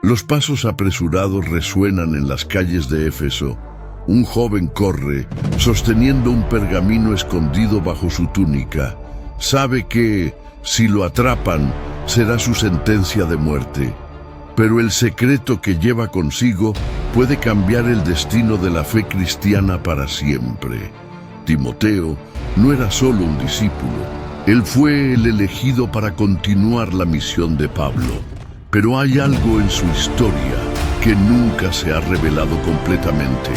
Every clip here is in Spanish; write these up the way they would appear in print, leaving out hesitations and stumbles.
Los pasos apresurados resuenan en las calles de Éfeso. Un joven corre, sosteniendo un pergamino escondido bajo su túnica. Sabe que, si lo atrapan, será su sentencia de muerte. Pero el secreto que lleva consigo puede cambiar el destino de la fe cristiana para siempre. Timoteo no era solo un discípulo. Él fue el elegido para continuar la misión de Pablo. Pero hay algo en su historia que nunca se ha revelado completamente.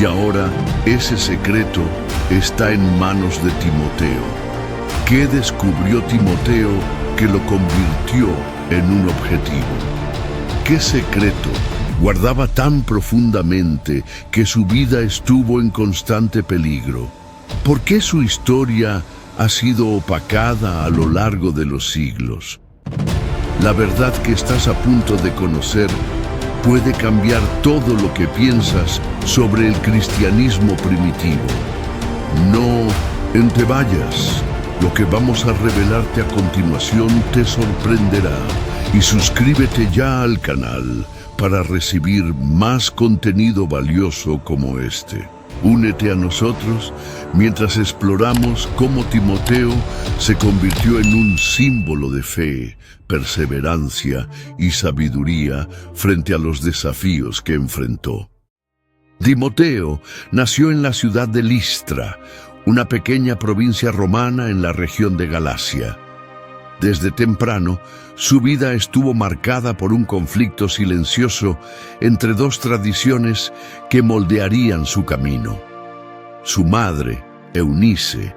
Y ahora ese secreto está en manos de Timoteo. ¿Qué descubrió Timoteo que lo convirtió en un objetivo? ¿Qué secreto guardaba tan profundamente que su vida estuvo en constante peligro? ¿Por qué su historia ha sido opacada a lo largo de los siglos? La verdad que estás a punto de conocer puede cambiar todo lo que piensas sobre el cristianismo primitivo. No te vayas. Lo que vamos a revelarte a continuación te sorprenderá. Y suscríbete ya al canal para recibir más contenido valioso como este. Únete a nosotros mientras exploramos cómo Timoteo se convirtió en un símbolo de fe, perseverancia y sabiduría frente a los desafíos que enfrentó. Timoteo nació en la ciudad de Listra, una pequeña provincia romana en la región de Galacia. Desde temprano, su vida estuvo marcada por un conflicto silencioso entre dos tradiciones que moldearían su camino. Su madre, Eunice,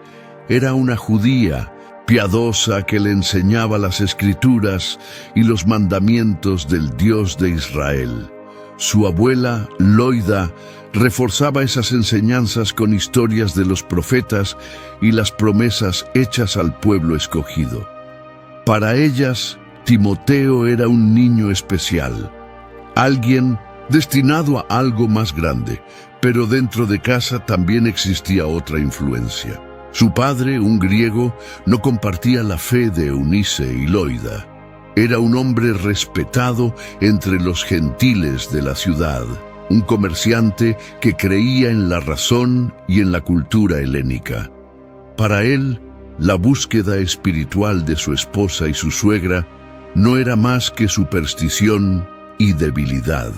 era una judía piadosa que le enseñaba las escrituras y los mandamientos del Dios de Israel. Su abuela, Loida, reforzaba esas enseñanzas con historias de los profetas y las promesas hechas al pueblo escogido. Para ellas, Timoteo era un niño especial, alguien destinado a algo más grande, pero dentro de casa también existía otra influencia. Su padre, un griego, no compartía la fe de Eunice y Loida. Era un hombre respetado entre los gentiles de la ciudad, un comerciante que creía en la razón y en la cultura helénica. Para él, la búsqueda espiritual de su esposa y su suegra no era más que superstición y debilidad.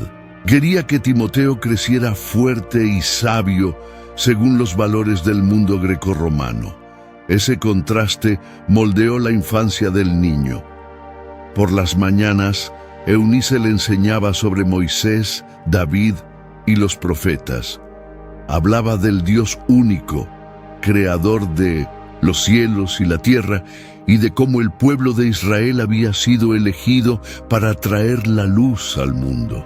Quería que Timoteo creciera fuerte y sabio según los valores del mundo grecorromano. Ese contraste moldeó la infancia del niño. Por las mañanas, Eunice le enseñaba sobre Moisés, David y los profetas. Hablaba del Dios único, creador de los cielos y la tierra, y de cómo el pueblo de Israel había sido elegido para traer la luz al mundo.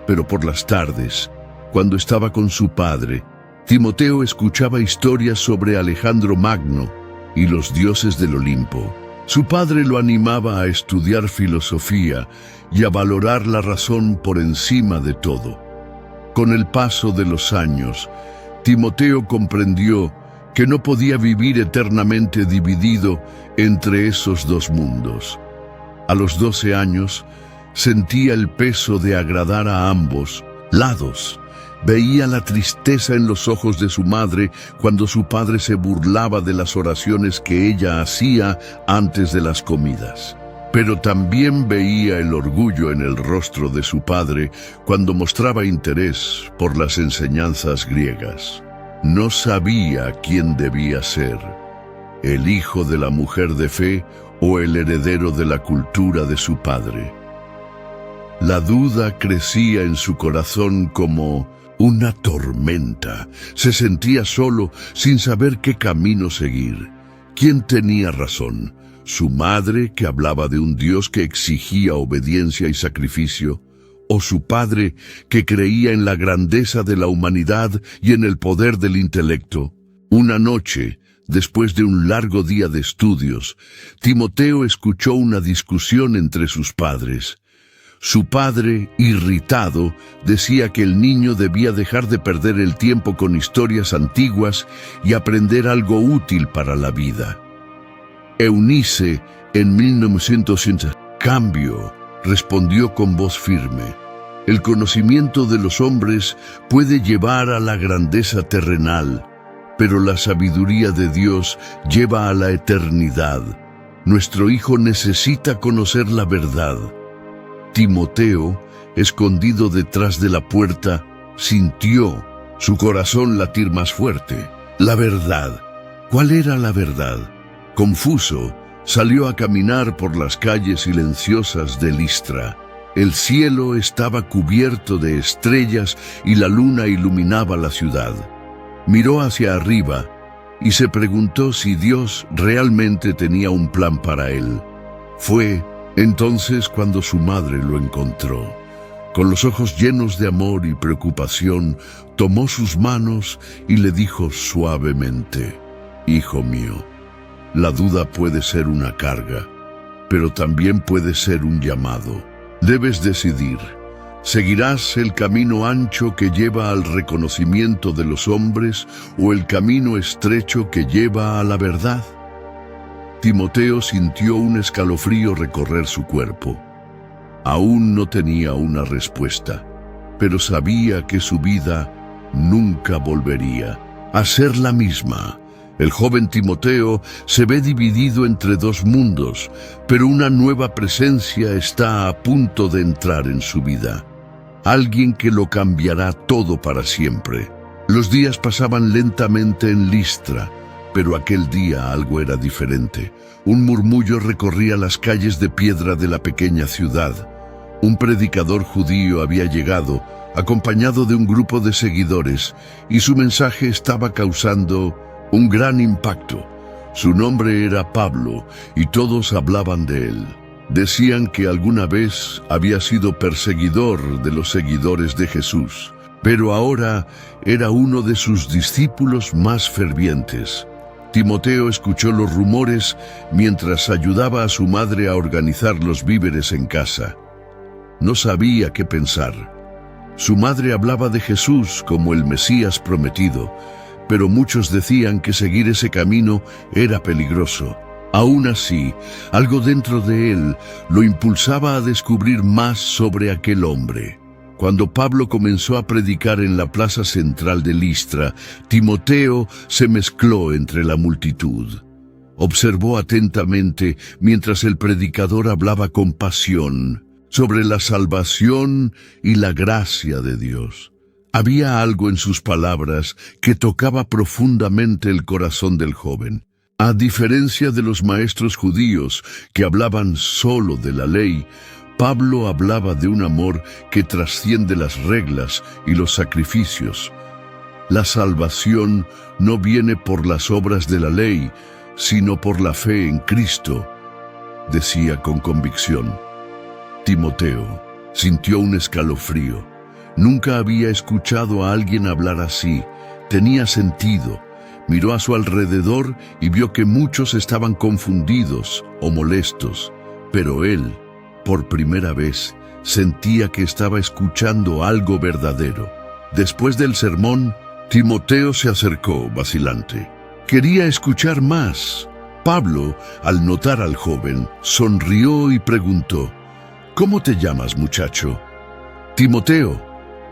Pero por las tardes, cuando estaba con su padre, Timoteo escuchaba historias sobre Alejandro Magno y los dioses del Olimpo. Su padre lo animaba a estudiar filosofía y a valorar la razón por encima de todo. Con el paso de los años, Timoteo comprendió que no podía vivir eternamente dividido entre esos dos mundos. A los 12 años, sentía el peso de agradar a ambos lados. Veía la tristeza en los ojos de su madre cuando su padre se burlaba de las oraciones que ella hacía antes de las comidas. Pero también veía el orgullo en el rostro de su padre cuando mostraba interés por las enseñanzas griegas. No sabía quién debía ser, el hijo de la mujer de fe o el heredero de la cultura de su padre. La duda crecía en su corazón como una tormenta. Se sentía solo, sin saber qué camino seguir. ¿Quién tenía razón? ¿Su madre, que hablaba de un Dios que exigía obediencia y sacrificio? ¿O su padre, que creía en la grandeza de la humanidad y en el poder del intelecto? Una noche, después de un largo día de estudios, Timoteo escuchó una discusión entre sus padres. Su padre, irritado, decía que el niño debía dejar de perder el tiempo con historias antiguas y aprender algo útil para la vida. Eunice, en 1900, cambio, respondió con voz firme. El conocimiento de los hombres puede llevar a la grandeza terrenal, pero la sabiduría de Dios lleva a la eternidad. Nuestro hijo necesita conocer la verdad. Timoteo, escondido detrás de la puerta, sintió su corazón latir más fuerte. La verdad. ¿Cuál era la verdad? Confuso, salió a caminar por las calles silenciosas de Listra. El cielo estaba cubierto de estrellas y la luna iluminaba la ciudad. Miró hacia arriba y se preguntó si Dios realmente tenía un plan para él. Fue entonces cuando su madre lo encontró. Con los ojos llenos de amor y preocupación, tomó sus manos y le dijo suavemente: «Hijo mío, la duda puede ser una carga, pero también puede ser un llamado. Debes decidir. ¿Seguirás el camino ancho que lleva al reconocimiento de los hombres o el camino estrecho que lleva a la verdad?» Timoteo sintió un escalofrío recorrer su cuerpo. Aún no tenía una respuesta, pero sabía que su vida nunca volvería a ser la misma. El joven Timoteo se ve dividido entre dos mundos, pero una nueva presencia está a punto de entrar en su vida. Alguien que lo cambiará todo para siempre. Los días pasaban lentamente en Listra, pero aquel día algo era diferente. Un murmullo recorría las calles de piedra de la pequeña ciudad. Un predicador judío había llegado, acompañado de un grupo de seguidores, y su mensaje estaba causando un gran impacto. Su nombre era Pablo, y todos hablaban de él. Decían que alguna vez había sido perseguidor de los seguidores de Jesús, pero ahora era uno de sus discípulos más fervientes. Timoteo escuchó los rumores mientras ayudaba a su madre a organizar los víveres en casa. No sabía qué pensar. Su madre hablaba de Jesús como el Mesías prometido, pero muchos decían que seguir ese camino era peligroso. Aún así, algo dentro de él lo impulsaba a descubrir más sobre aquel hombre. Cuando Pablo comenzó a predicar en la plaza central de Listra, Timoteo se mezcló entre la multitud. Observó atentamente mientras el predicador hablaba con pasión sobre la salvación y la gracia de Dios. Había algo en sus palabras que tocaba profundamente el corazón del joven. A diferencia de los maestros judíos que hablaban solo de la ley, Pablo hablaba de un amor que trasciende las reglas y los sacrificios. La salvación no viene por las obras de la ley, sino por la fe en Cristo, decía con convicción. Timoteo sintió un escalofrío. Nunca había escuchado a alguien hablar así. Tenía sentido. Miró a su alrededor y vio que muchos estaban confundidos o molestos, pero él, por primera vez, sentía que estaba escuchando algo verdadero. Después del sermón, Timoteo se acercó vacilante. Quería escuchar más. Pablo, al notar al joven, sonrió y preguntó: «¿Cómo te llamas, muchacho?» «Timoteo»,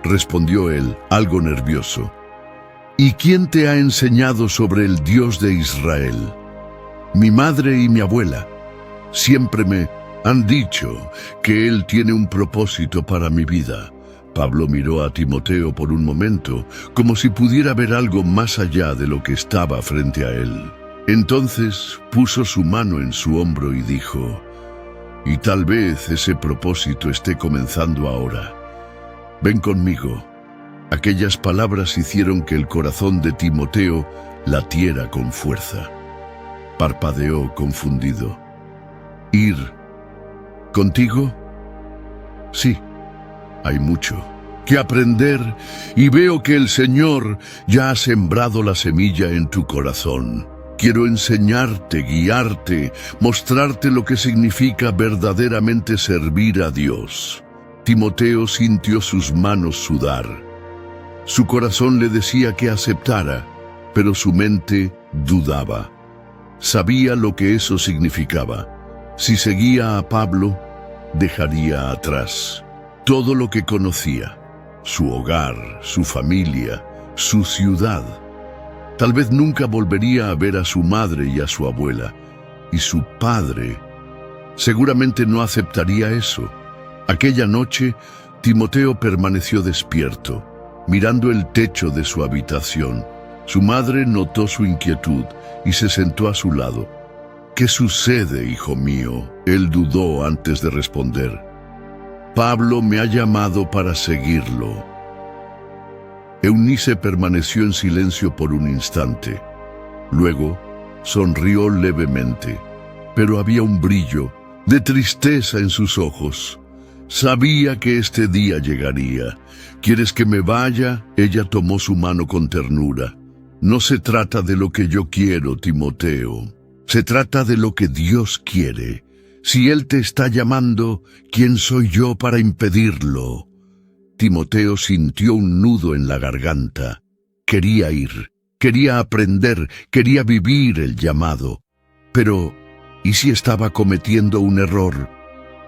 respondió él, algo nervioso. «¿Y quién te ha enseñado sobre el Dios de Israel?» «Mi madre y mi abuela. Siempre me han dicho que Él tiene un propósito para mi vida». Pablo miró a Timoteo por un momento, como si pudiera ver algo más allá de lo que estaba frente a él. Entonces puso su mano en su hombro y dijo: «Y tal vez ese propósito esté comenzando ahora. Ven conmigo». Aquellas palabras hicieron que el corazón de Timoteo latiera con fuerza. Parpadeó confundido. «¿Ir contigo?» «Sí, hay mucho que aprender y veo que el Señor ya ha sembrado la semilla en tu corazón. Quiero enseñarte, guiarte, mostrarte lo que significa verdaderamente servir a Dios». Timoteo sintió sus manos sudar. Su corazón le decía que aceptara, pero su mente dudaba. Sabía lo que eso significaba. Si seguía a Pablo, dejaría atrás todo lo que conocía, su hogar, su familia, su ciudad. Tal vez nunca volvería a ver a su madre y a su abuela, y su padre seguramente no aceptaría eso. Aquella noche, Timoteo permaneció despierto, mirando el techo de su habitación. Su madre notó su inquietud y se sentó a su lado. «¿Qué sucede, hijo mío?», él dudó antes de responder. «Pablo me ha llamado para seguirlo». Eunice permaneció en silencio por un instante. Luego, sonrió levemente, pero había un brillo de tristeza en sus ojos. Sabía que este día llegaría. «¿Quieres que me vaya?», ella tomó su mano con ternura. «No se trata de lo que yo quiero, Timoteo. Se trata de lo que Dios quiere. Si Él te está llamando, ¿quién soy yo para impedirlo?». Timoteo sintió un nudo en la garganta. Quería ir, quería aprender, quería vivir el llamado. Pero, ¿y si estaba cometiendo un error?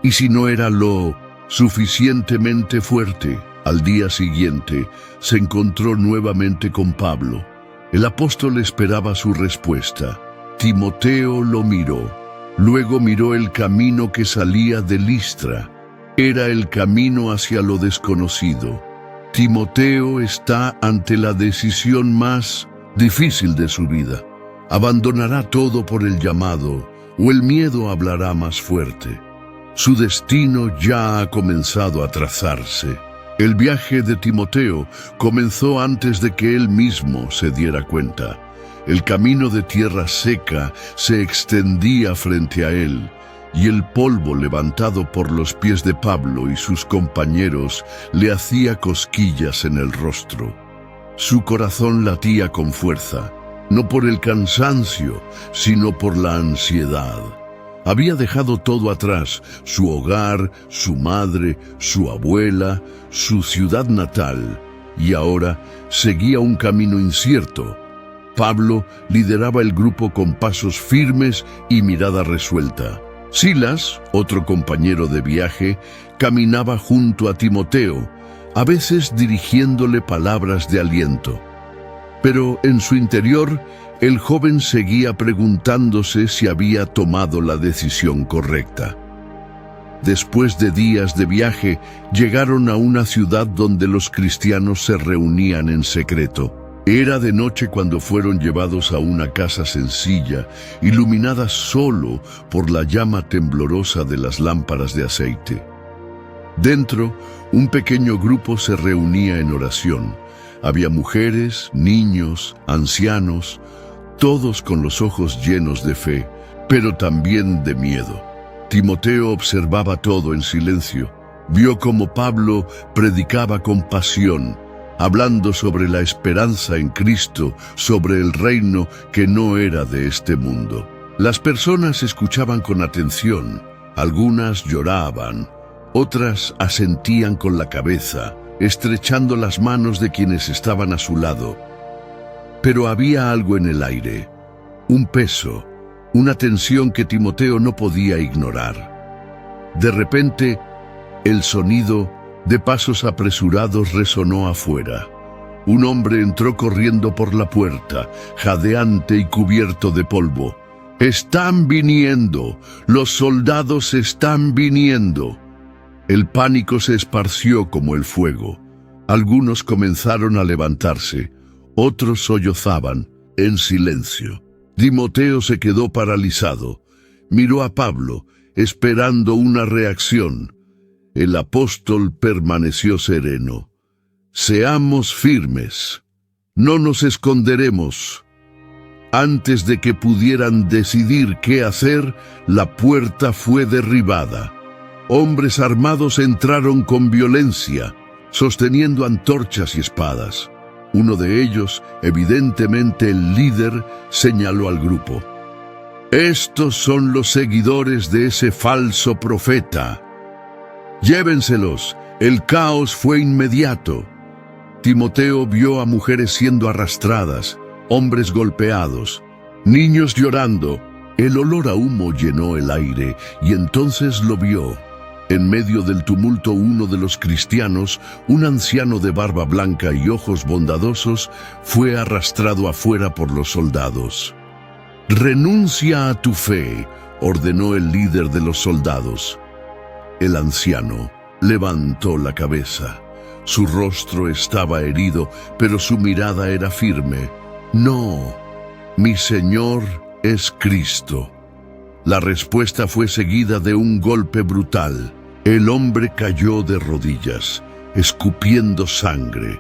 ¿Y si no era lo suficientemente fuerte? Al día siguiente, se encontró nuevamente con Pablo. El apóstol esperaba su respuesta. Timoteo lo miró. Luego miró el camino que salía de Listra. Era el camino hacia lo desconocido. Timoteo está ante la decisión más difícil de su vida. ¿Abandonará todo por el llamado o el miedo hablará más fuerte? Su destino ya ha comenzado a trazarse. El viaje de Timoteo comenzó antes de que él mismo se diera cuenta. El camino de tierra seca se extendía frente a él, y el polvo levantado por los pies de Pablo y sus compañeros le hacía cosquillas en el rostro. Su corazón latía con fuerza, no por el cansancio, sino por la ansiedad. Había dejado todo atrás: su hogar, su madre, su abuela, su ciudad natal, y ahora seguía un camino incierto. Pablo lideraba el grupo con pasos firmes y mirada resuelta. Silas, otro compañero de viaje, caminaba junto a Timoteo, a veces dirigiéndole palabras de aliento. Pero en su interior, el joven seguía preguntándose si había tomado la decisión correcta. Después de días de viaje, llegaron a una ciudad donde los cristianos se reunían en secreto. Era de noche cuando fueron llevados a una casa sencilla, iluminada solo por la llama temblorosa de las lámparas de aceite. Dentro, un pequeño grupo se reunía en oración. Había mujeres, niños, ancianos, todos con los ojos llenos de fe, pero también de miedo. Timoteo observaba todo en silencio. Vio cómo Pablo predicaba con pasión, hablando sobre la esperanza en Cristo, sobre el reino que no era de este mundo. Las personas escuchaban con atención. Algunas lloraban, otras asentían con la cabeza, estrechando las manos de quienes estaban a su lado. Pero había algo en el aire, un peso, una tensión que Timoteo no podía ignorar. De repente, el sonido de pasos apresurados resonó afuera. Un hombre entró corriendo por la puerta, jadeante y cubierto de polvo. «¡Están viniendo! ¡Los soldados están viniendo!». El pánico se esparció como el fuego. Algunos comenzaron a levantarse, otros sollozaban, en silencio. Timoteo se quedó paralizado. Miró a Pablo, esperando una reacción. El apóstol permaneció sereno. «Seamos firmes. No nos esconderemos». Antes de que pudieran decidir qué hacer, la puerta fue derribada. Hombres armados entraron con violencia, sosteniendo antorchas y espadas. Uno de ellos, evidentemente el líder, señaló al grupo. «Estos son los seguidores de ese falso profeta. Llévenselos». El caos fue inmediato. Timoteo vio a mujeres siendo arrastradas, hombres golpeados, niños llorando. El olor a humo llenó el aire y entonces lo vio. En medio del tumulto, uno de los cristianos, un anciano de barba blanca y ojos bondadosos, fue arrastrado afuera por los soldados. «Renuncia a tu fe», ordenó el líder de los soldados. El anciano levantó la cabeza. Su rostro estaba herido, pero su mirada era firme. «No, mi Señor es Cristo». La respuesta fue seguida de un golpe brutal. El hombre cayó de rodillas, escupiendo sangre.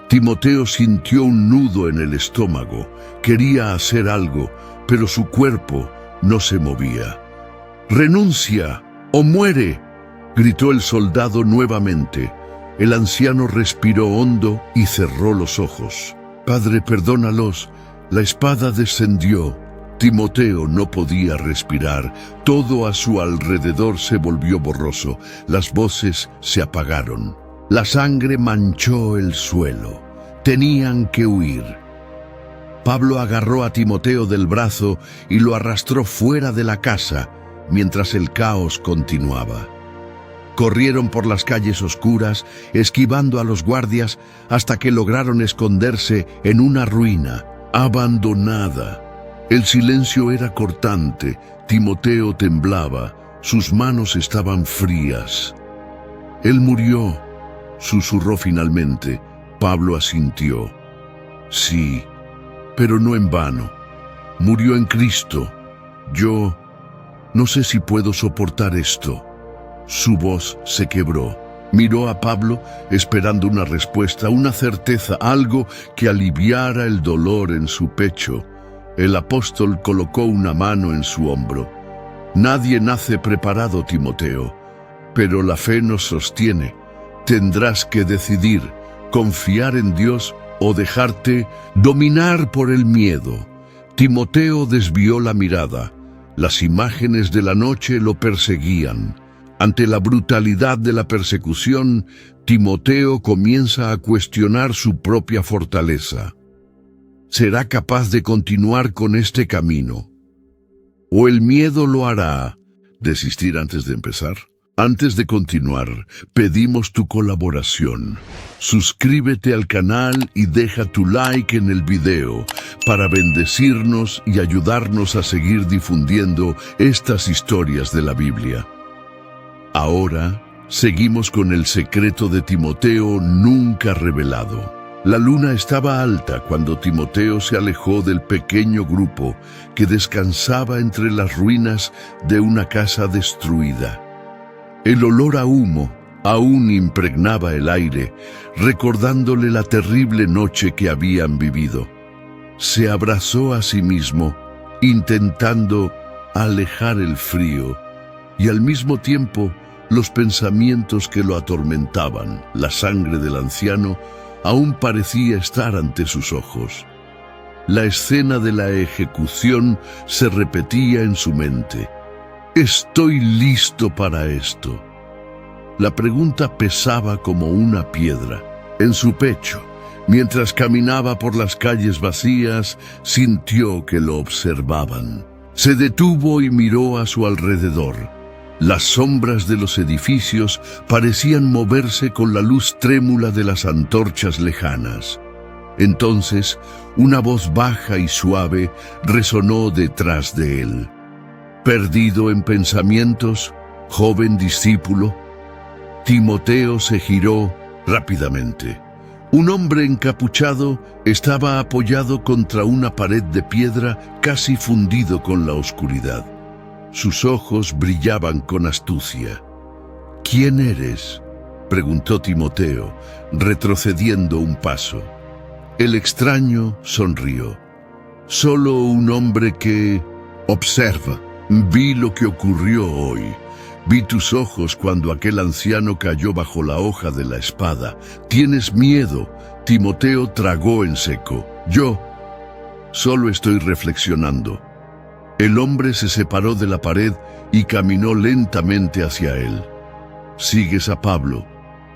Timoteo sintió un nudo en el estómago. Quería hacer algo, pero su cuerpo no se movía. «Renuncia o muere», gritó el soldado nuevamente. El anciano respiró hondo y cerró los ojos. «Padre, perdónalos». La espada descendió. Timoteo no podía respirar. Todo a su alrededor se volvió borroso. Las voces se apagaron. La sangre manchó el suelo. Tenían que huir. Pablo agarró a Timoteo del brazo y lo arrastró fuera de la casa, mientras el caos continuaba. Corrieron por las calles oscuras, esquivando a los guardias, hasta que lograron esconderse en una ruina, abandonada. El silencio era cortante. Timoteo temblaba. Sus manos estaban frías. «Él murió», susurró finalmente. Pablo asintió. «Sí, pero no en vano. Murió en Cristo. Yo no sé si puedo soportar esto». Su voz se quebró. Miró a Pablo esperando una respuesta, una certeza, algo que aliviara el dolor en su pecho. El apóstol colocó una mano en su hombro. «Nadie nace preparado, Timoteo, pero la fe nos sostiene. Tendrás que decidir, confiar en Dios o dejarte dominar por el miedo». Timoteo desvió la mirada. Las imágenes de la noche lo perseguían. Ante la brutalidad de la persecución, Timoteo comienza a cuestionar su propia fortaleza. ¿Será capaz de continuar con este camino? ¿O el miedo lo hará desistir antes de empezar? Antes de continuar, pedimos tu colaboración. Suscríbete al canal y deja tu like en el video para bendecirnos y ayudarnos a seguir difundiendo estas historias de la Biblia. Ahora, seguimos con el secreto de Timoteo nunca revelado. La luna estaba alta cuando Timoteo se alejó del pequeño grupo que descansaba entre las ruinas de una casa destruida. El olor a humo aún impregnaba el aire, recordándole la terrible noche que habían vivido. Se abrazó a sí mismo, intentando alejar el frío y al mismo tiempo los pensamientos que lo atormentaban. La sangre del anciano aún parecía estar ante sus ojos. La escena de la ejecución se repetía en su mente. «Estoy listo para esto». La pregunta pesaba como una piedra en su pecho. Mientras caminaba por las calles vacías, sintió que lo observaban. Se detuvo y miró a su alrededor. Las sombras de los edificios parecían moverse con la luz trémula de las antorchas lejanas. Entonces, una voz baja y suave resonó detrás de él. Perdido en pensamientos, joven discípulo. Timoteo se giró rápidamente. Un hombre encapuchado estaba apoyado contra una pared de piedra, casi fundido con la oscuridad. Sus ojos brillaban con astucia. «¿Quién eres?», preguntó Timoteo, retrocediendo un paso. El extraño sonrió. «Solo un hombre que observa. Vi lo que ocurrió hoy. Vi tus ojos cuando aquel anciano cayó bajo la hoja de la espada. ¿Tienes miedo?». Timoteo tragó en seco. «Yo solo estoy reflexionando». El hombre se separó de la pared y caminó lentamente hacia él. «¿Sigues a Pablo?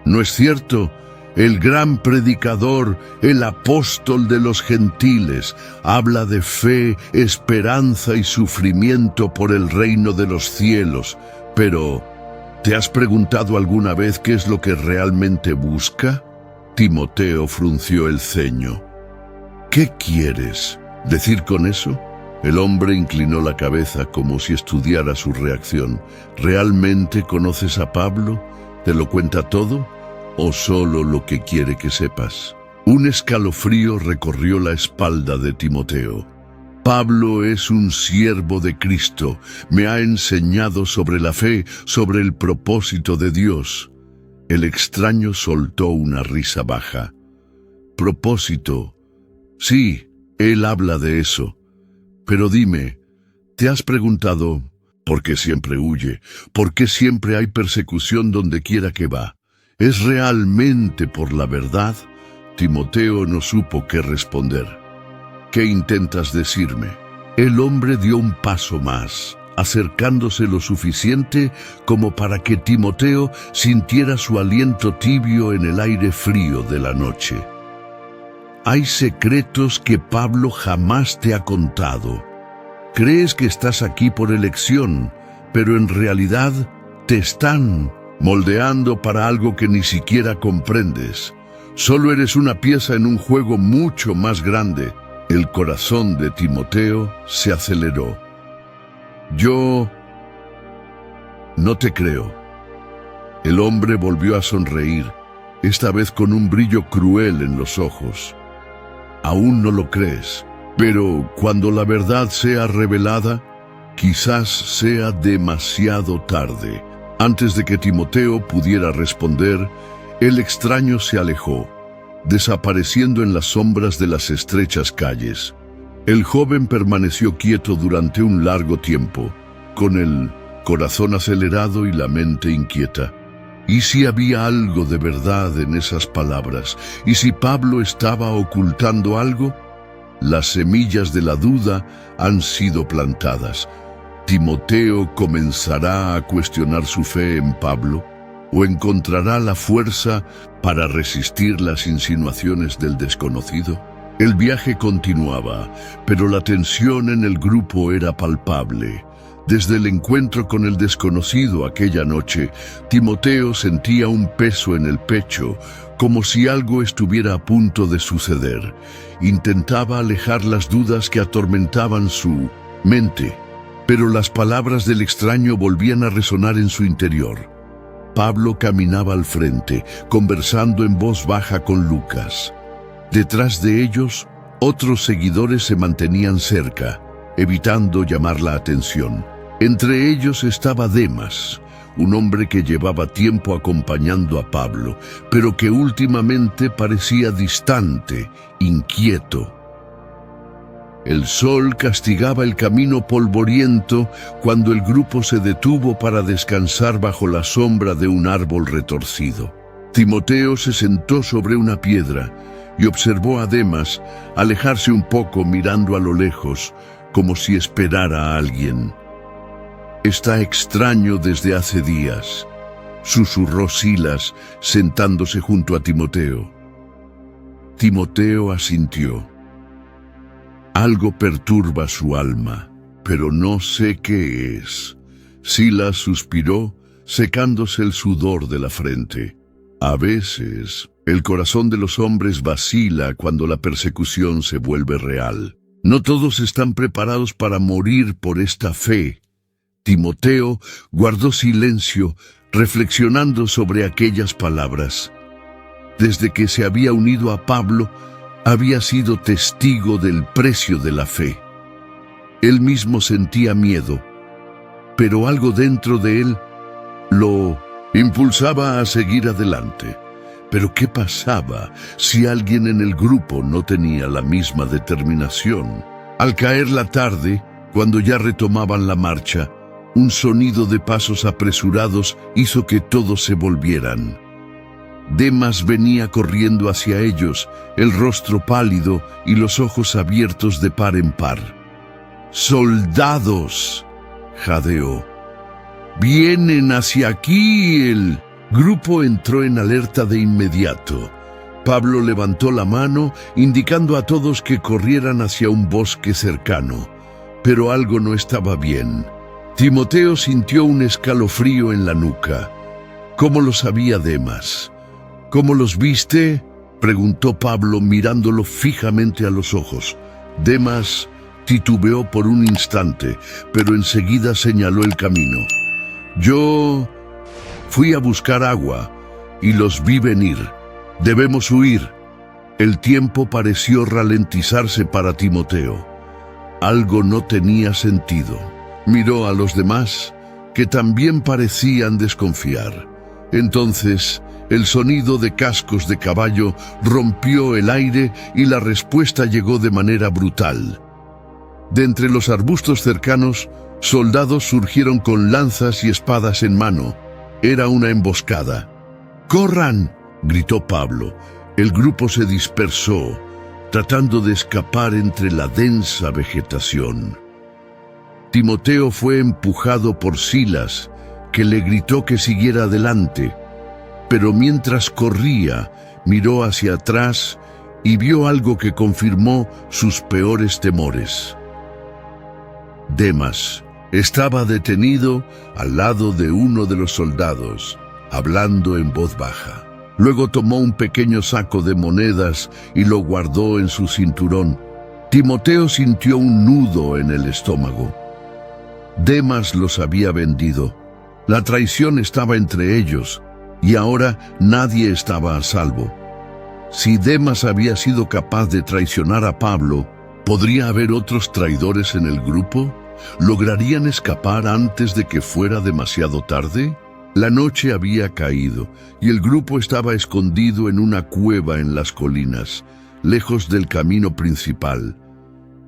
¿No es cierto? El gran predicador, el apóstol de los gentiles, habla de fe, esperanza y sufrimiento por el reino de los cielos. Pero ¿Te has preguntado alguna vez qué es lo que realmente busca? Timoteo frunció el ceño. ¿Qué quieres decir con eso? El hombre inclinó la cabeza como si estudiara su reacción. ¿Realmente conoces a Pablo? ¿Te lo cuenta todo? ¿O solo lo que quiere que sepas? Un escalofrío recorrió la espalda de Timoteo. Pablo es un siervo de Cristo. Me ha enseñado sobre la fe, sobre el propósito de Dios. El extraño soltó una risa baja. ¿Propósito? Sí, él habla de eso. Pero dime, ¿te has preguntado por qué siempre huye? ¿Por qué siempre hay persecución donde quiera que va? ¿Es realmente por la verdad? Timoteo no supo qué responder. ¿Qué intentas decirme? El hombre dio un paso más, acercándose lo suficiente como para que Timoteo sintiera su aliento tibio en el aire frío de la noche. Hay secretos que Pablo jamás te ha contado. Crees que estás aquí por elección, pero en realidad te están moldeando para algo que ni siquiera comprendes. Solo eres una pieza en un juego mucho más grande. El corazón de Timoteo se aceleró. Yo no te creo. El hombre volvió a sonreír, esta vez con un brillo cruel en los ojos. Aún no lo crees, pero cuando la verdad sea revelada, quizás sea demasiado tarde. Antes de que Timoteo pudiera responder, el extraño se alejó, desapareciendo en las sombras de las estrechas calles. El joven permaneció quieto durante un largo tiempo, con el corazón acelerado y la mente inquieta. ¿Y si había algo de verdad en esas palabras? ¿Y si Pablo estaba ocultando algo? Las semillas de la duda han sido plantadas. ¿Timoteo comenzará a cuestionar su fe en Pablo? ¿O encontrará la fuerza para resistir las insinuaciones del desconocido? El viaje continuaba, pero la tensión en el grupo era palpable. Desde el encuentro con el desconocido aquella noche, Timoteo sentía un peso en el pecho, como si algo estuviera a punto de suceder. Intentaba alejar las dudas que atormentaban su mente, pero las palabras del extraño volvían a resonar en su interior. Pablo caminaba al frente, conversando en voz baja con Lucas. Detrás de ellos, otros seguidores se mantenían cerca, evitando llamar la atención. Entre ellos estaba Demas, un hombre que llevaba tiempo acompañando a Pablo, pero que últimamente parecía distante, inquieto. El sol castigaba el camino polvoriento cuando el grupo se detuvo para descansar bajo la sombra de un árbol retorcido. Timoteo se sentó sobre una piedra y observó a Demas alejarse un poco mirando a lo lejos, como si esperara a alguien. «Está extraño desde hace días», susurró Silas, sentándose junto a Timoteo. Timoteo asintió. Algo perturba su alma, pero no sé qué es. Silas suspiró, secándose el sudor de la frente. A veces, el corazón de los hombres vacila cuando la persecución se vuelve real. No todos están preparados para morir por esta fe. Timoteo guardó silencio, reflexionando sobre aquellas palabras. Desde que se había unido a Pablo, había sido testigo del precio de la fe. Él mismo sentía miedo, pero algo dentro de él lo impulsaba a seguir adelante. Pero ¿qué pasaba si alguien en el grupo no tenía la misma determinación? Al caer la tarde, cuando ya retomaban la marcha, un sonido de pasos apresurados hizo que todos se volvieran. Demas venía corriendo hacia ellos, el rostro pálido y los ojos abiertos de par en par. «¡Soldados!», jadeó. «¡Vienen hacia aquí!». El grupo entró en alerta de inmediato. Pablo levantó la mano, indicando a todos que corrieran hacia un bosque cercano. Pero algo no estaba bien. Timoteo sintió un escalofrío en la nuca. ¿Cómo lo sabía Demas? ¿Cómo los viste?, preguntó Pablo mirándolo fijamente a los ojos. Demas titubeó por un instante, pero enseguida señaló el camino. Yo fui a buscar agua y los vi venir. Debemos huir. El tiempo pareció ralentizarse para Timoteo. Algo no tenía sentido. Miró a los demás, que también parecían desconfiar. Entonces, el sonido de cascos de caballo rompió el aire y la respuesta llegó de manera brutal. De entre los arbustos cercanos, soldados surgieron con lanzas y espadas en mano. Era una emboscada. ¡Corran!, gritó Pablo. El grupo se dispersó, tratando de escapar entre la densa vegetación. Timoteo fue empujado por Silas, que le gritó que siguiera adelante, pero mientras corría, miró hacia atrás y vio algo que confirmó sus peores temores. Demas estaba detenido al lado de uno de los soldados, hablando en voz baja. Luego tomó un pequeño saco de monedas y lo guardó en su cinturón. Timoteo sintió un nudo en el estómago. Demas los había vendido. La traición estaba entre ellos, y ahora nadie estaba a salvo. Si Demas había sido capaz de traicionar a Pablo, ¿podría haber otros traidores en el grupo? ¿Lograrían escapar antes de que fuera demasiado tarde? La noche había caído, y el grupo estaba escondido en una cueva en las colinas, lejos del camino principal.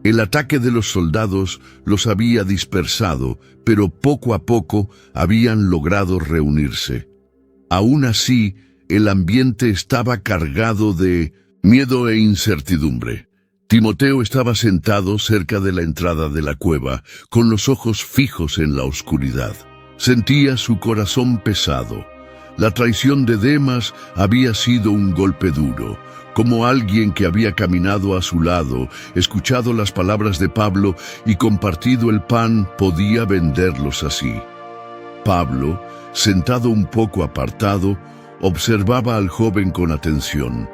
El ataque de los soldados los había dispersado, pero poco a poco habían logrado reunirse. Aún así, el ambiente estaba cargado de miedo e incertidumbre. Timoteo estaba sentado cerca de la entrada de la cueva, con los ojos fijos en la oscuridad. Sentía su corazón pesado. La traición de Demas había sido un golpe duro, como alguien que había caminado a su lado, escuchado las palabras de Pablo y compartido el pan, podía venderlos así. Pablo, sentado un poco apartado, observaba al joven con atención.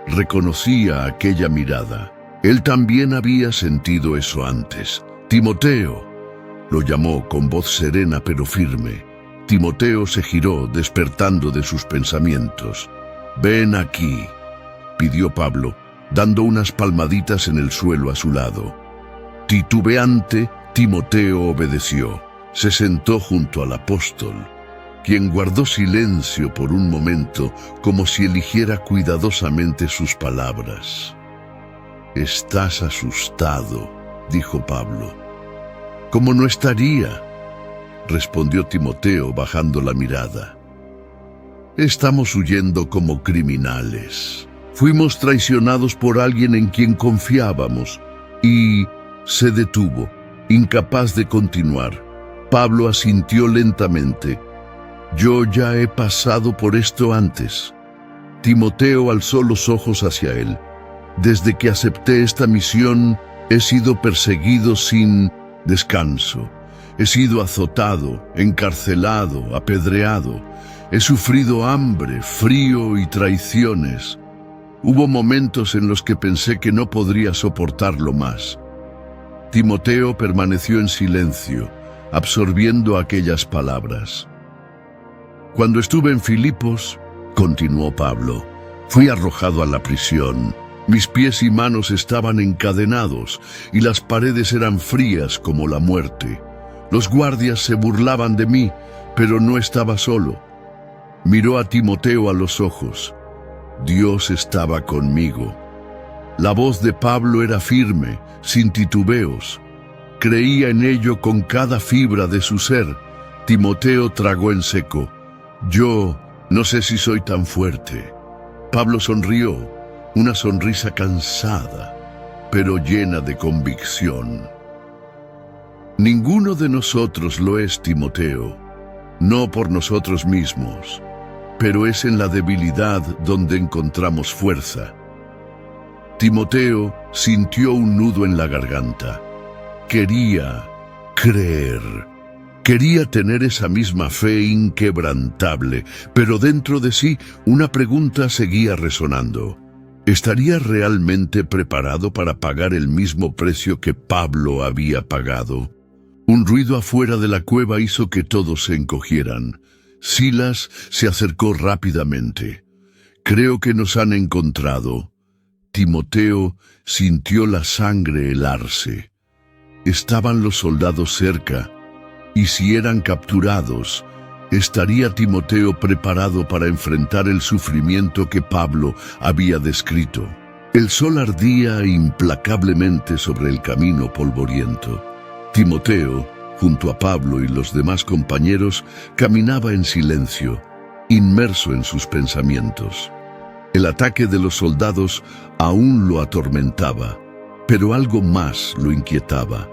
Reconocía aquella mirada. Él también había sentido eso antes. Timoteo, lo llamó con voz serena pero firme. Timoteo se giró, despertando de sus pensamientos. «Ven aquí», pidió Pablo, dando unas palmaditas en el suelo a su lado. Titubeante, Timoteo obedeció. Se sentó junto al apóstol, quien guardó silencio por un momento, como si eligiera cuidadosamente sus palabras. «Estás asustado», dijo Pablo. «¿Cómo no estaría?», respondió Timoteo bajando la mirada. «Estamos huyendo como criminales. Fuimos traicionados por alguien en quien confiábamos». Y se detuvo, incapaz de continuar. Pablo asintió lentamente. «Yo ya he pasado por esto antes». Timoteo alzó los ojos hacia él. «Desde que acepté esta misión, he sido perseguido sin descanso. He sido azotado, encarcelado, apedreado. He sufrido hambre, frío y traiciones. Hubo momentos en los que pensé que no podría soportarlo más». Timoteo permaneció en silencio, absorbiendo aquellas palabras. «Cuando estuve en Filipos», continuó Pablo, «fui arrojado a la prisión. Mis pies y manos estaban encadenados y las paredes eran frías como la muerte. Los guardias se burlaban de mí, pero no estaba solo». Miró a Timoteo a los ojos. Dios estaba conmigo. La voz de Pablo era firme, sin titubeos. Creía en ello con cada fibra de su ser. Timoteo tragó en seco. «Yo no sé si soy tan fuerte». Pablo sonrió, una sonrisa cansada, pero llena de convicción. «Ninguno de nosotros lo es, Timoteo, no por nosotros mismos, pero es en la debilidad donde encontramos fuerza». Timoteo sintió un nudo en la garganta. Quería creer. Quería tener esa misma fe inquebrantable, pero dentro de sí una pregunta seguía resonando. ¿Estaría realmente preparado para pagar el mismo precio que Pablo había pagado? Un ruido afuera de la cueva hizo que todos se encogieran. Silas se acercó rápidamente. «Creo que nos han encontrado». Timoteo sintió la sangre helarse. Estaban los soldados cerca, y si eran capturados, ¿estaría Timoteo preparado para enfrentar el sufrimiento que Pablo había descrito? El sol ardía implacablemente sobre el camino polvoriento. Timoteo, junto a Pablo y los demás compañeros, caminaba en silencio, inmerso en sus pensamientos. El ataque de los soldados aún lo atormentaba, pero algo más lo inquietaba.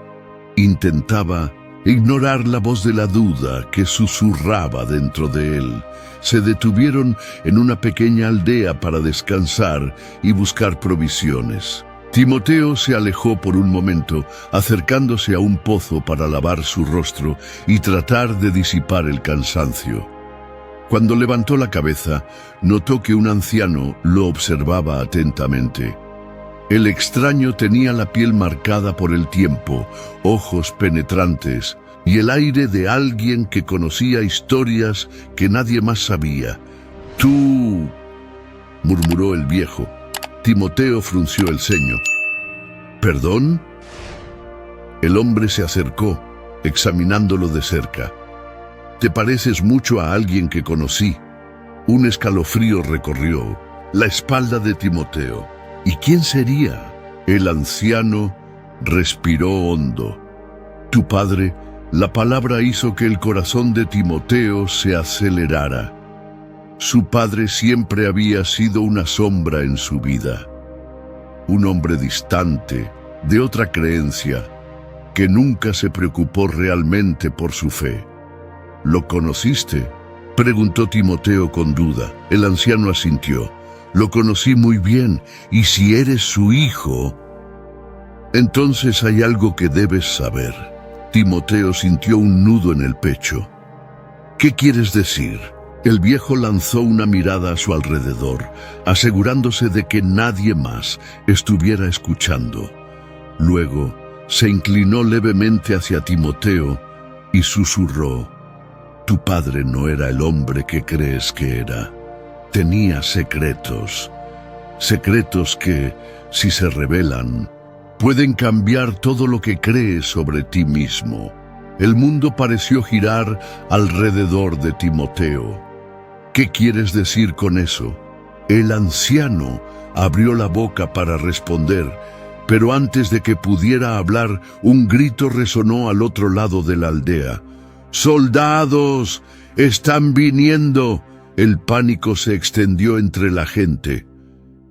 Intentaba ignorar la voz de la duda que susurraba dentro de él. Se detuvieron en una pequeña aldea para descansar y buscar provisiones. Timoteo se alejó por un momento, acercándose a un pozo para lavar su rostro y tratar de disipar el cansancio. Cuando levantó la cabeza, notó que un anciano lo observaba atentamente. El extraño tenía la piel marcada por el tiempo, ojos penetrantes y el aire de alguien que conocía historias que nadie más sabía. «Tú», murmuró el viejo. Timoteo frunció el ceño. «¿Perdón?» El hombre se acercó, examinándolo de cerca. «Te pareces mucho a alguien que conocí». Un escalofrío recorrió la espalda de Timoteo. ¿Y quién sería? El anciano respiró hondo. «Tu padre». La palabra hizo que el corazón de Timoteo se acelerara. Su padre siempre había sido una sombra en su vida. Un hombre distante, de otra creencia, que nunca se preocupó realmente por su fe. «¿Lo conociste?», preguntó Timoteo con duda. El anciano asintió. «Lo conocí muy bien, y si eres su hijo, entonces hay algo que debes saber». Timoteo sintió un nudo en el pecho. «¿Qué quieres decir?». El viejo lanzó una mirada a su alrededor, asegurándose de que nadie más estuviera escuchando. Luego se inclinó levemente hacia Timoteo y susurró: «Tu padre no era el hombre que crees que era. Tenía secretos. Secretos que, si se revelan, pueden cambiar todo lo que crees sobre ti mismo». El mundo pareció girar alrededor de Timoteo. «¿Qué quieres decir con eso?». El anciano abrió la boca para responder, pero antes de que pudiera hablar, un grito resonó al otro lado de la aldea. «¡Soldados! ¡Están viniendo!». El pánico se extendió entre la gente.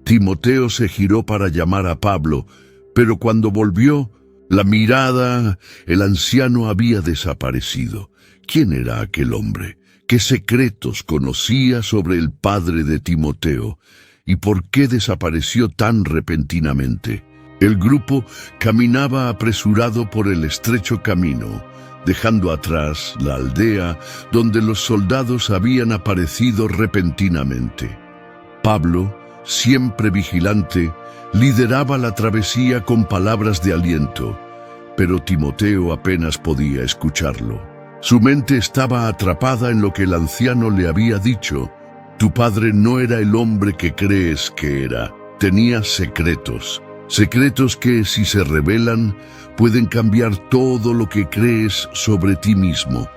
Timoteo se giró para llamar a Pablo, pero cuando volvió la mirada, el anciano había desaparecido. ¿Quién era aquel hombre? ¿Qué secretos conocía sobre el padre de Timoteo? ¿Y por qué desapareció tan repentinamente? El grupo caminaba apresurado por el estrecho camino, dejando atrás la aldea donde los soldados habían aparecido repentinamente. Pablo, siempre vigilante, lideraba la travesía con palabras de aliento, pero Timoteo apenas podía escucharlo. Su mente estaba atrapada en lo que el anciano le había dicho. «Tu padre no era el hombre que crees que era. Tenía secretos. Secretos que, si se revelan, pueden cambiar todo lo que crees sobre ti mismo».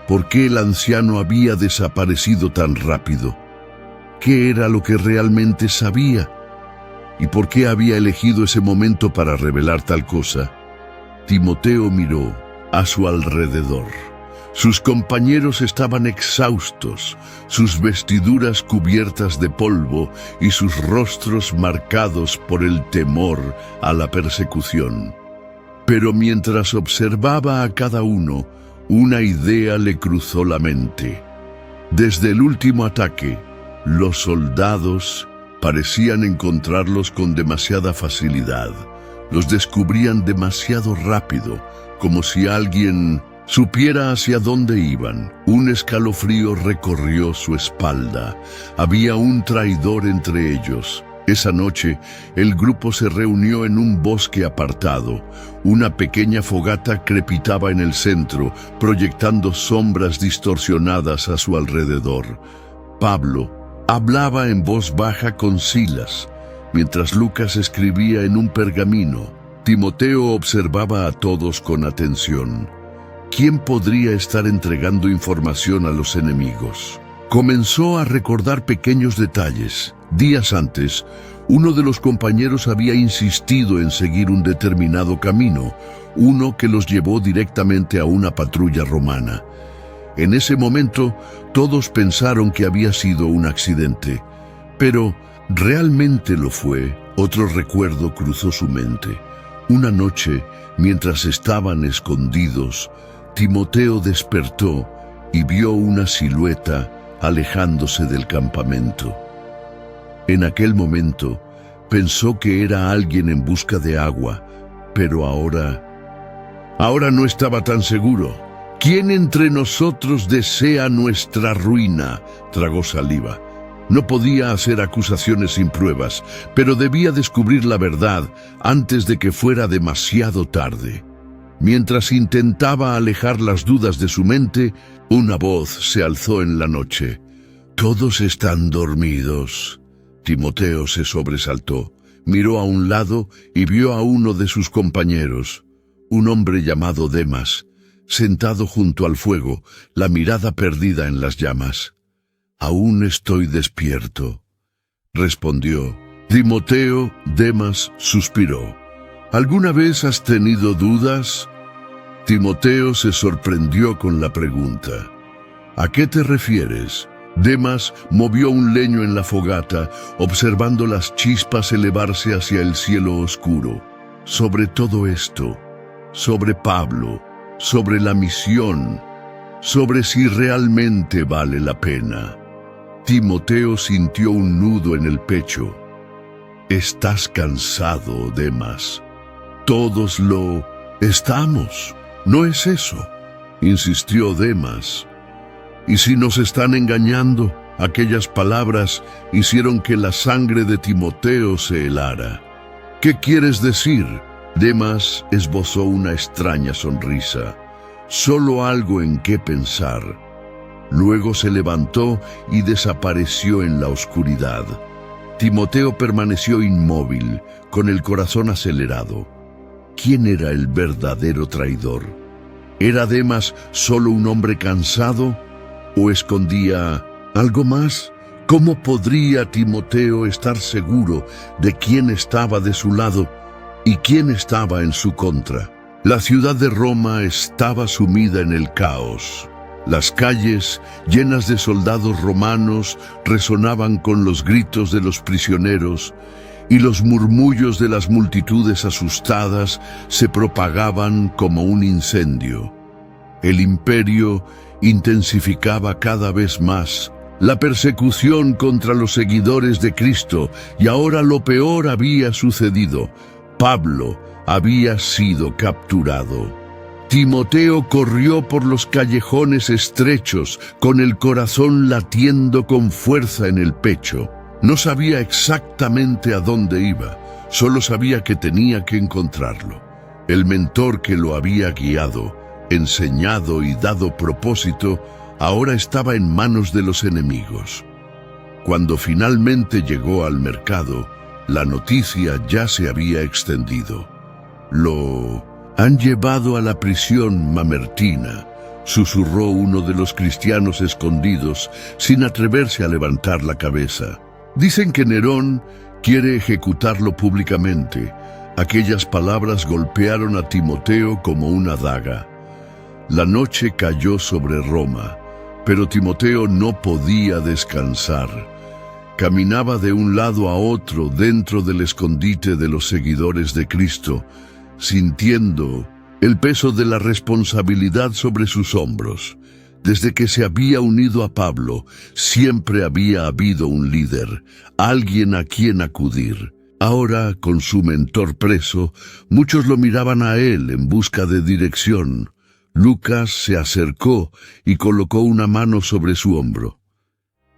¿Por qué el anciano había desaparecido tan rápido? ¿Qué era lo que realmente sabía? ¿Y por qué había elegido ese momento para revelar tal cosa? Timoteo miró a su alrededor. Sus compañeros estaban exhaustos, sus vestiduras cubiertas de polvo y sus rostros marcados por el temor a la persecución. Pero mientras observaba a cada uno, una idea le cruzó la mente. Desde el último ataque, los soldados parecían encontrarlos con demasiada facilidad. Los descubrían demasiado rápido, como si alguien supiera hacia dónde iban. Un escalofrío recorrió su espalda. Había un traidor entre ellos. Esa noche, el grupo se reunió en un bosque apartado. Una pequeña fogata crepitaba en el centro, proyectando sombras distorsionadas a su alrededor. Pablo hablaba en voz baja con Silas, mientras Lucas escribía en un pergamino. Timoteo observaba a todos con atención. ¿Quién podría estar entregando información a los enemigos? Comenzó a recordar pequeños detalles. Días antes, uno de los compañeros había insistido en seguir un determinado camino, uno que los llevó directamente a una patrulla romana. En ese momento, todos pensaron que había sido un accidente, pero ¿realmente lo fue? Otro recuerdo cruzó su mente. Una noche, mientras estaban escondidos, Timoteo despertó y vio una silueta alejándose del campamento. En aquel momento, pensó que era alguien en busca de agua, pero ahora no estaba tan seguro. ¿Quién entre nosotros desea nuestra ruina?, tragó saliva. No podía hacer acusaciones sin pruebas, pero debía descubrir la verdad antes de que fuera demasiado tarde. Mientras intentaba alejar las dudas de su mente, una voz se alzó en la noche. «Todos están dormidos». Timoteo se sobresaltó, miró a un lado y vio a uno de sus compañeros, un hombre llamado Demas, sentado junto al fuego, la mirada perdida en las llamas. «Aún estoy despierto», respondió. Timoteo. Demas suspiró. «¿Alguna vez has tenido dudas?» Timoteo se sorprendió con la pregunta. «¿A qué te refieres?» Demas movió un leño en la fogata, observando las chispas elevarse hacia el cielo oscuro. Sobre todo esto, sobre Pablo, sobre la misión, sobre si realmente vale la pena. Timoteo sintió un nudo en el pecho. «Estás cansado, Demas». «Todos lo estamos. ¿No es eso?», insistió Demas. «¿Y si nos están engañando?». Aquellas palabras hicieron que la sangre de Timoteo se helara. «¿Qué quieres decir?». Demas esbozó una extraña sonrisa. «Solo algo en qué pensar». Luego se levantó y desapareció en la oscuridad. Timoteo permaneció inmóvil, con el corazón acelerado. ¿Quién era el verdadero traidor? ¿Era Demas solo un hombre cansado? ¿O escondía algo más? ¿Cómo podría Timoteo estar seguro de quién estaba de su lado y quién estaba en su contra? La ciudad de Roma estaba sumida en el caos. Las calles, llenas de soldados romanos, resonaban con los gritos de los prisioneros, y los murmullos de las multitudes asustadas se propagaban como un incendio. El imperio intensificaba cada vez más la persecución contra los seguidores de Cristo, y ahora lo peor había sucedido. Pablo había sido capturado. Timoteo corrió por los callejones estrechos, con el corazón latiendo con fuerza en el pecho. No sabía exactamente a dónde iba, solo sabía que tenía que encontrarlo. El mentor que lo había guiado, enseñado y dado propósito, ahora estaba en manos de los enemigos. Cuando finalmente llegó al mercado, la noticia ya se había extendido. «Lo han llevado a la prisión mamertina», susurró uno de los cristianos escondidos, sin atreverse a levantar la cabeza. «Dicen que Nerón quiere ejecutarlo públicamente». Aquellas palabras golpearon a Timoteo como una daga. La noche cayó sobre Roma, pero Timoteo no podía descansar. Caminaba de un lado a otro dentro del escondite de los seguidores de Cristo, sintiendo el peso de la responsabilidad sobre sus hombros. Desde que se había unido a Pablo, siempre había habido un líder, alguien a quien acudir. Ahora, con su mentor preso, muchos lo miraban a él en busca de dirección. Lucas se acercó y colocó una mano sobre su hombro.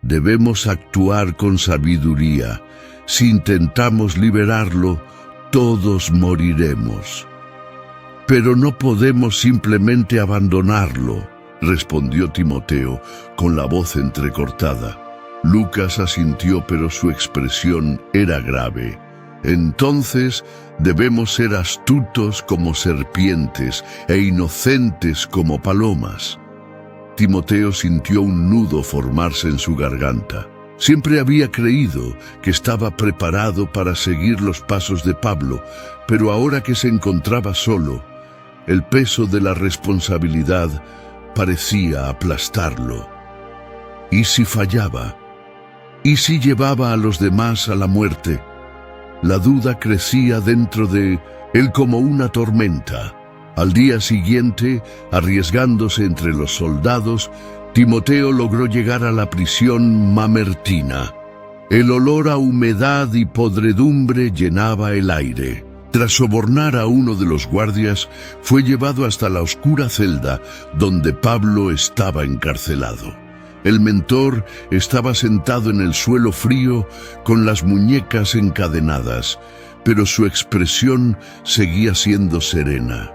Debemos actuar con sabiduría. Si intentamos liberarlo, todos moriremos. Pero no podemos simplemente abandonarlo, respondió Timoteo con la voz entrecortada. Lucas asintió, pero su expresión era grave. Entonces debemos ser astutos como serpientes e inocentes como palomas. Timoteo sintió un nudo formarse en su garganta. Siempre había creído que estaba preparado para seguir los pasos de Pablo, pero ahora que se encontraba solo, el peso de la responsabilidad parecía aplastarlo. ¿Y si fallaba? ¿Y si llevaba a los demás a la muerte? La duda crecía dentro de él como una tormenta. Al día siguiente, arriesgándose entre los soldados, Timoteo logró llegar a la prisión mamertina. El olor a humedad y podredumbre llenaba el aire. Tras sobornar a uno de los guardias, fue llevado hasta la oscura celda donde Pablo estaba encarcelado. El mentor estaba sentado en el suelo frío con las muñecas encadenadas, pero su expresión seguía siendo serena.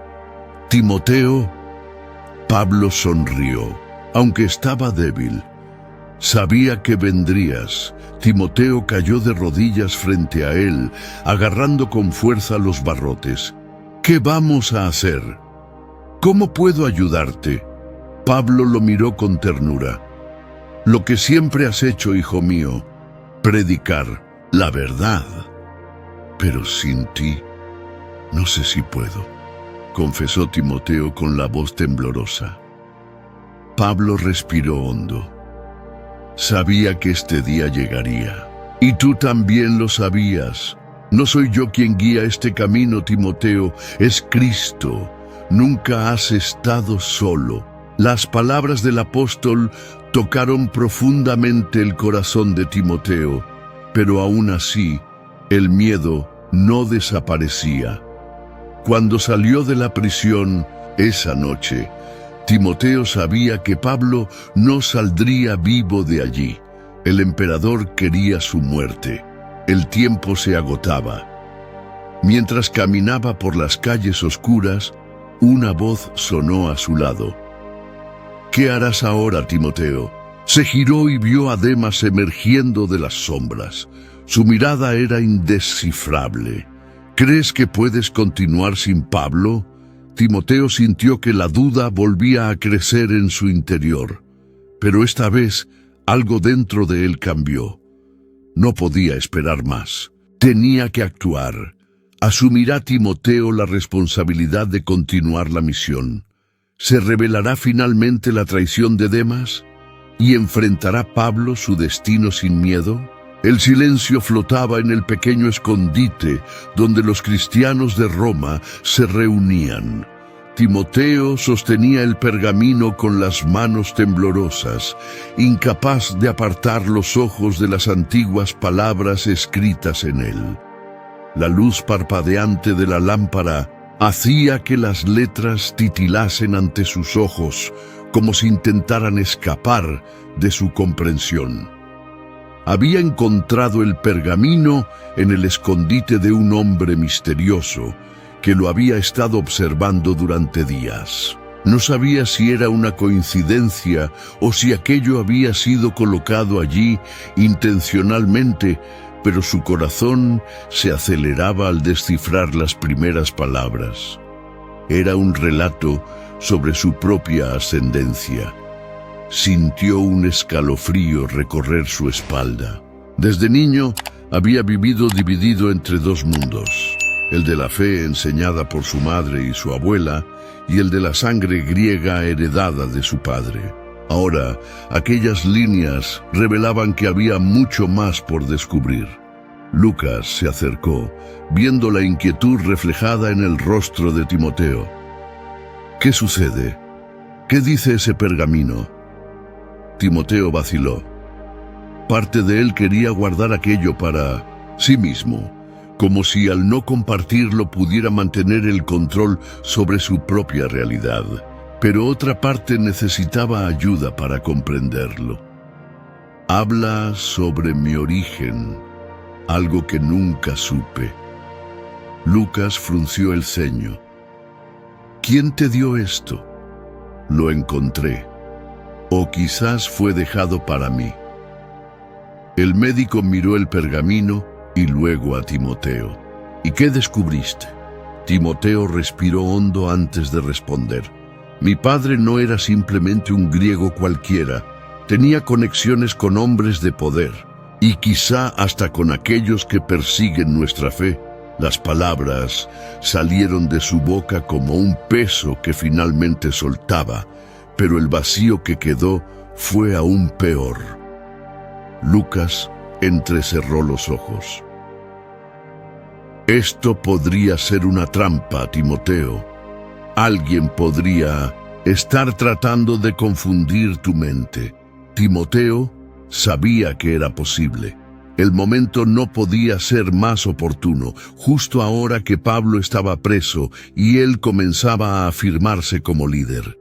«Timoteo», Pablo sonrió, aunque estaba débil. «Sabía que vendrías». Timoteo cayó de rodillas frente a él, agarrando con fuerza los barrotes. «¿Qué vamos a hacer? ¿Cómo puedo ayudarte?» Pablo lo miró con ternura. «Lo que siempre has hecho, hijo mío, predicar la verdad. Pero sin ti, no sé si puedo», confesó Timoteo con la voz temblorosa. Pablo respiró hondo. Sabía que este día llegaría. Y tú también lo sabías. No soy yo quien guía este camino, Timoteo, es Cristo. Nunca has estado solo. Las palabras del apóstol tocaron profundamente el corazón de Timoteo, pero aún así, el miedo no desaparecía. Cuando salió de la prisión esa noche, Timoteo sabía que Pablo no saldría vivo de allí. El emperador quería su muerte. El tiempo se agotaba. Mientras caminaba por las calles oscuras, una voz sonó a su lado. «¿Qué harás ahora, Timoteo?» Se giró y vio a Demas emergiendo de las sombras. Su mirada era indescifrable. «¿Crees que puedes continuar sin Pablo?» Timoteo sintió que la duda volvía a crecer en su interior. Pero esta vez, algo dentro de él cambió. No podía esperar más. Tenía que actuar. ¿Asumirá Timoteo la responsabilidad de continuar la misión? ¿Se revelará finalmente la traición de Demas? ¿Y enfrentará Pablo su destino sin miedo? El silencio flotaba en el pequeño escondite donde los cristianos de Roma se reunían. Timoteo sostenía el pergamino con las manos temblorosas, incapaz de apartar los ojos de las antiguas palabras escritas en él. La luz parpadeante de la lámpara hacía que las letras titilasen ante sus ojos, como si intentaran escapar de su comprensión. Había encontrado el pergamino en el escondite de un hombre misterioso que lo había estado observando durante días. No sabía si era una coincidencia o si aquello había sido colocado allí intencionalmente, pero su corazón se aceleraba al descifrar las primeras palabras. Era un relato sobre su propia ascendencia. Sintió un escalofrío recorrer su espalda. Desde niño había vivido dividido entre dos mundos, el de la fe enseñada por su madre y su abuela, y el de la sangre griega heredada de su padre. Ahora, aquellas líneas revelaban que había mucho más por descubrir. Lucas se acercó, viendo la inquietud reflejada en el rostro de Timoteo. «¿Qué sucede? ¿Qué dice ese pergamino?» Timoteo vaciló. Parte de él quería guardar aquello para sí mismo, como si al no compartirlo pudiera mantener el control sobre su propia realidad. pero otra parte necesitaba ayuda para comprenderlo. Habla sobre mi origen, algo que nunca supe. Lucas frunció el ceño. ¿Quién te dio esto? Lo encontré. O quizás fue dejado para mí. El médico miró el pergamino y luego a Timoteo. ¿Y qué descubriste? Timoteo respiró hondo antes de responder. Mi padre no era simplemente un griego cualquiera. Tenía conexiones con hombres de poder, y quizá hasta con aquellos que persiguen nuestra fe. Las palabras salieron de su boca como un peso que finalmente soltaba, pero el vacío que quedó fue aún peor. Lucas entrecerró los ojos. Esto podría ser una trampa, Timoteo. Alguien podría estar tratando de confundir tu mente. Timoteo sabía que era posible. El momento no podía ser más oportuno, justo ahora que Pablo estaba preso y él comenzaba a afirmarse como líder.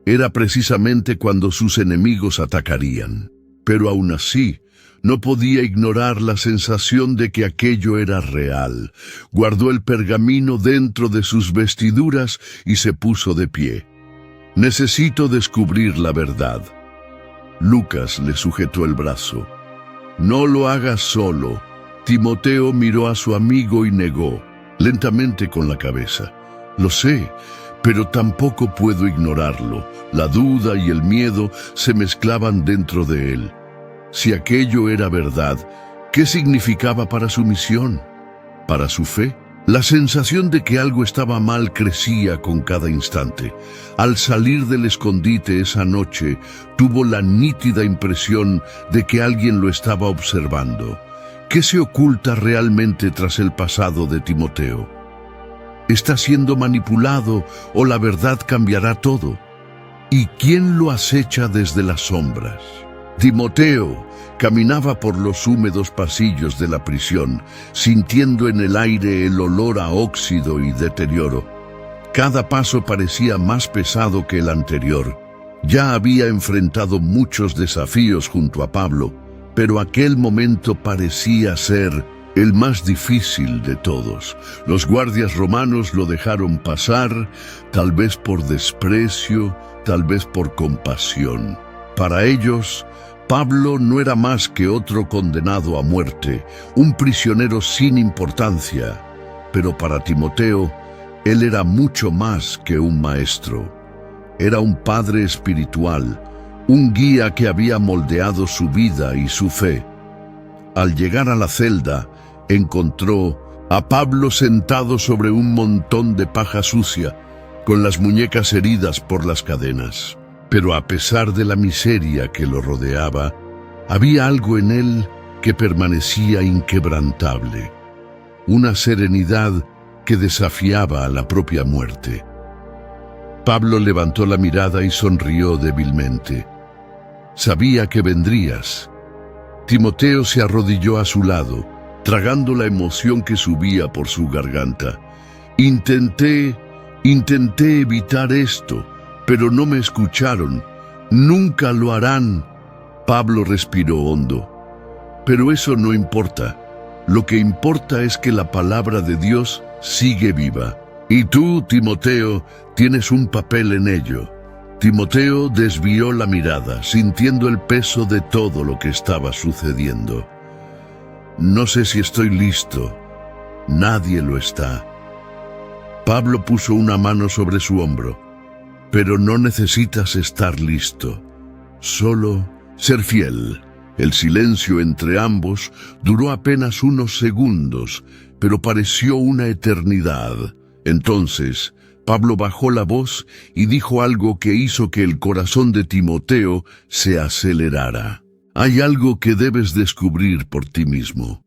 Era precisamente cuando sus enemigos atacarían. Pero aún así, no podía ignorar la sensación de que aquello era real. Guardó el pergamino dentro de sus vestiduras y se puso de pie. Necesito descubrir la verdad. Lucas le sujetó el brazo. No lo hagas solo. Timoteo miró a su amigo y negó, lentamente con la cabeza. Lo sé, pero tampoco puedo ignorarlo. La duda y el miedo se mezclaban dentro de él. Si aquello era verdad, ¿qué significaba para su misión? ¿Para su fe? La sensación de que algo estaba mal crecía con cada instante. Al salir del escondite esa noche, tuvo la nítida impresión de que alguien lo estaba observando. ¿Qué se oculta realmente tras el pasado de Timoteo? ¿Está siendo manipulado o la verdad cambiará todo? ¿Y quién lo acecha desde las sombras? Timoteo caminaba por los húmedos pasillos de la prisión, sintiendo en el aire el olor a óxido y deterioro. Cada paso parecía más pesado que el anterior. Ya había enfrentado muchos desafíos junto a Pablo, pero aquel momento parecía ser el más difícil de todos. Los guardias romanos lo dejaron pasar, tal vez por desprecio, tal vez por compasión. Para ellos, Pablo no era más que otro condenado a muerte, un prisionero sin importancia, pero para Timoteo, él era mucho más que un maestro. Era un padre espiritual, un guía que había moldeado su vida y su fe. Al llegar a la celda, encontró a Pablo sentado sobre un montón de paja sucia, con las muñecas heridas por las cadenas. Pero a pesar de la miseria que lo rodeaba, había algo en él que permanecía inquebrantable, una serenidad que desafiaba a la propia muerte. Pablo levantó la mirada y sonrió débilmente. Sabía que vendrías. Timoteo se arrodilló a su lado, tragando la emoción que subía por su garganta. Intenté evitar esto, pero no me escucharon. Nunca lo harán. Pablo respiró hondo. Pero eso no importa. Lo que importa es que la palabra de Dios sigue viva. Y tú, Timoteo, tienes un papel en ello. Timoteo desvió la mirada, sintiendo el peso de todo lo que estaba sucediendo. No sé si estoy listo. Nadie lo está. Pablo puso una mano sobre su hombro. Pero no necesitas estar listo, solo ser fiel. El silencio entre ambos duró apenas unos segundos, pero pareció una eternidad. Entonces, Pablo bajó la voz y dijo algo que hizo que el corazón de Timoteo se acelerara. Hay algo que debes descubrir por ti mismo,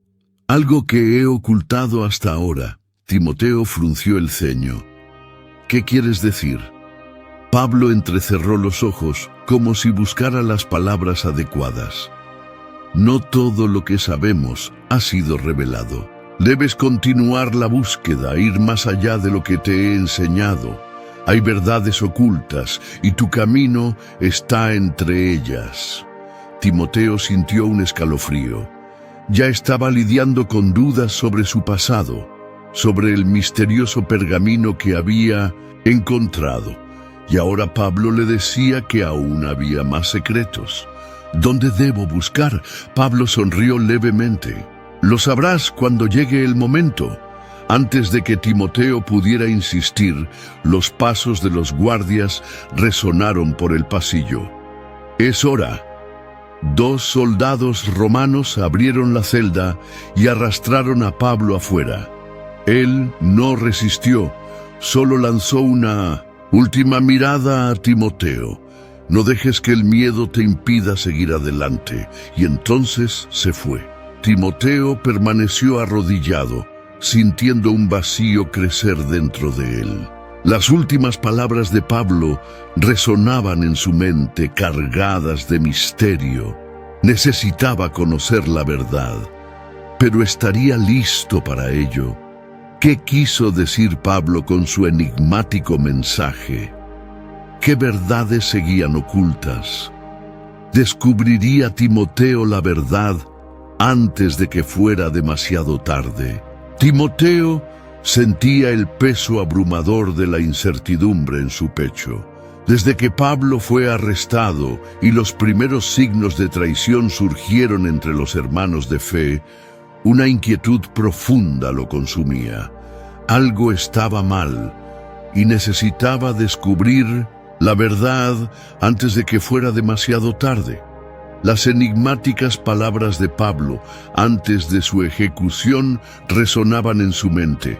algo que he ocultado hasta ahora. Timoteo frunció el ceño. ¿Qué quieres decir? Pablo entrecerró los ojos como si buscara las palabras adecuadas. No todo lo que sabemos ha sido revelado. Debes continuar la búsqueda, ir más allá de lo que te he enseñado. Hay verdades ocultas y tu camino está entre ellas. Timoteo sintió un escalofrío. Ya estaba lidiando con dudas sobre su pasado, sobre el misterioso pergamino que había encontrado. Y ahora Pablo le decía que aún había más secretos. ¿Dónde debo buscar? Pablo sonrió levemente. Lo sabrás cuando llegue el momento. Antes de que Timoteo pudiera insistir, los pasos de los guardias resonaron por el pasillo. «Es hora». 2 soldados romanos abrieron la celda y arrastraron a Pablo afuera. Él no resistió, solo lanzó una última mirada a Timoteo. No dejes que el miedo te impida seguir adelante. Y entonces se fue. Timoteo permaneció arrodillado, sintiendo un vacío crecer dentro de él. Las últimas palabras de Pablo resonaban en su mente, cargadas de misterio. Necesitaba conocer la verdad, pero estaría listo para ello. ¿Qué quiso decir Pablo con su enigmático mensaje? ¿Qué verdades seguían ocultas? ¿Descubriría Timoteo la verdad antes de que fuera demasiado tarde? Timoteo sentía el peso abrumador de la incertidumbre en su pecho. Desde que Pablo fue arrestado y los primeros signos de traición surgieron entre los hermanos de fe, una inquietud profunda lo consumía. Algo estaba mal y necesitaba descubrir la verdad antes de que fuera demasiado tarde. Las enigmáticas palabras de Pablo antes de su ejecución resonaban en su mente.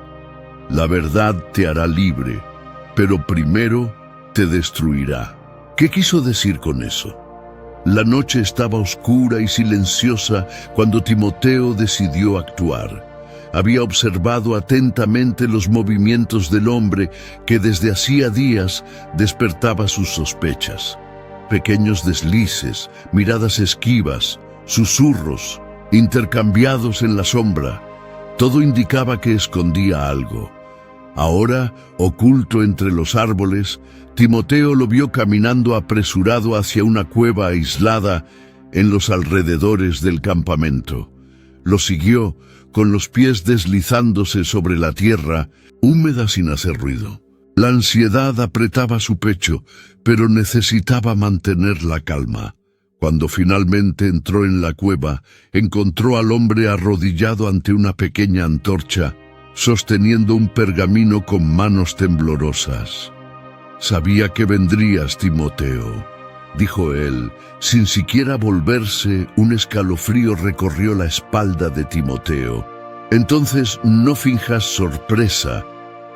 La verdad te hará libre, pero primero te destruirá. ¿Qué quiso decir con eso? La noche estaba oscura y silenciosa cuando Timoteo decidió actuar. Había observado atentamente los movimientos del hombre que desde hacía días despertaba sus sospechas. Pequeños deslices, miradas esquivas, susurros, intercambiados en la sombra. Todo indicaba que escondía algo. Ahora, oculto entre los árboles, Timoteo lo vio caminando apresurado hacia una cueva aislada en los alrededores del campamento. Lo siguió, con los pies deslizándose sobre la tierra, húmeda sin hacer ruido. La ansiedad apretaba su pecho, pero necesitaba mantener la calma. Cuando finalmente entró en la cueva, encontró al hombre arrodillado ante una pequeña antorcha, sosteniendo un pergamino con manos temblorosas. «Sabía que vendrías, Timoteo», dijo él. Sin siquiera volverse, un escalofrío recorrió la espalda de Timoteo. «Entonces no finjas sorpresa»,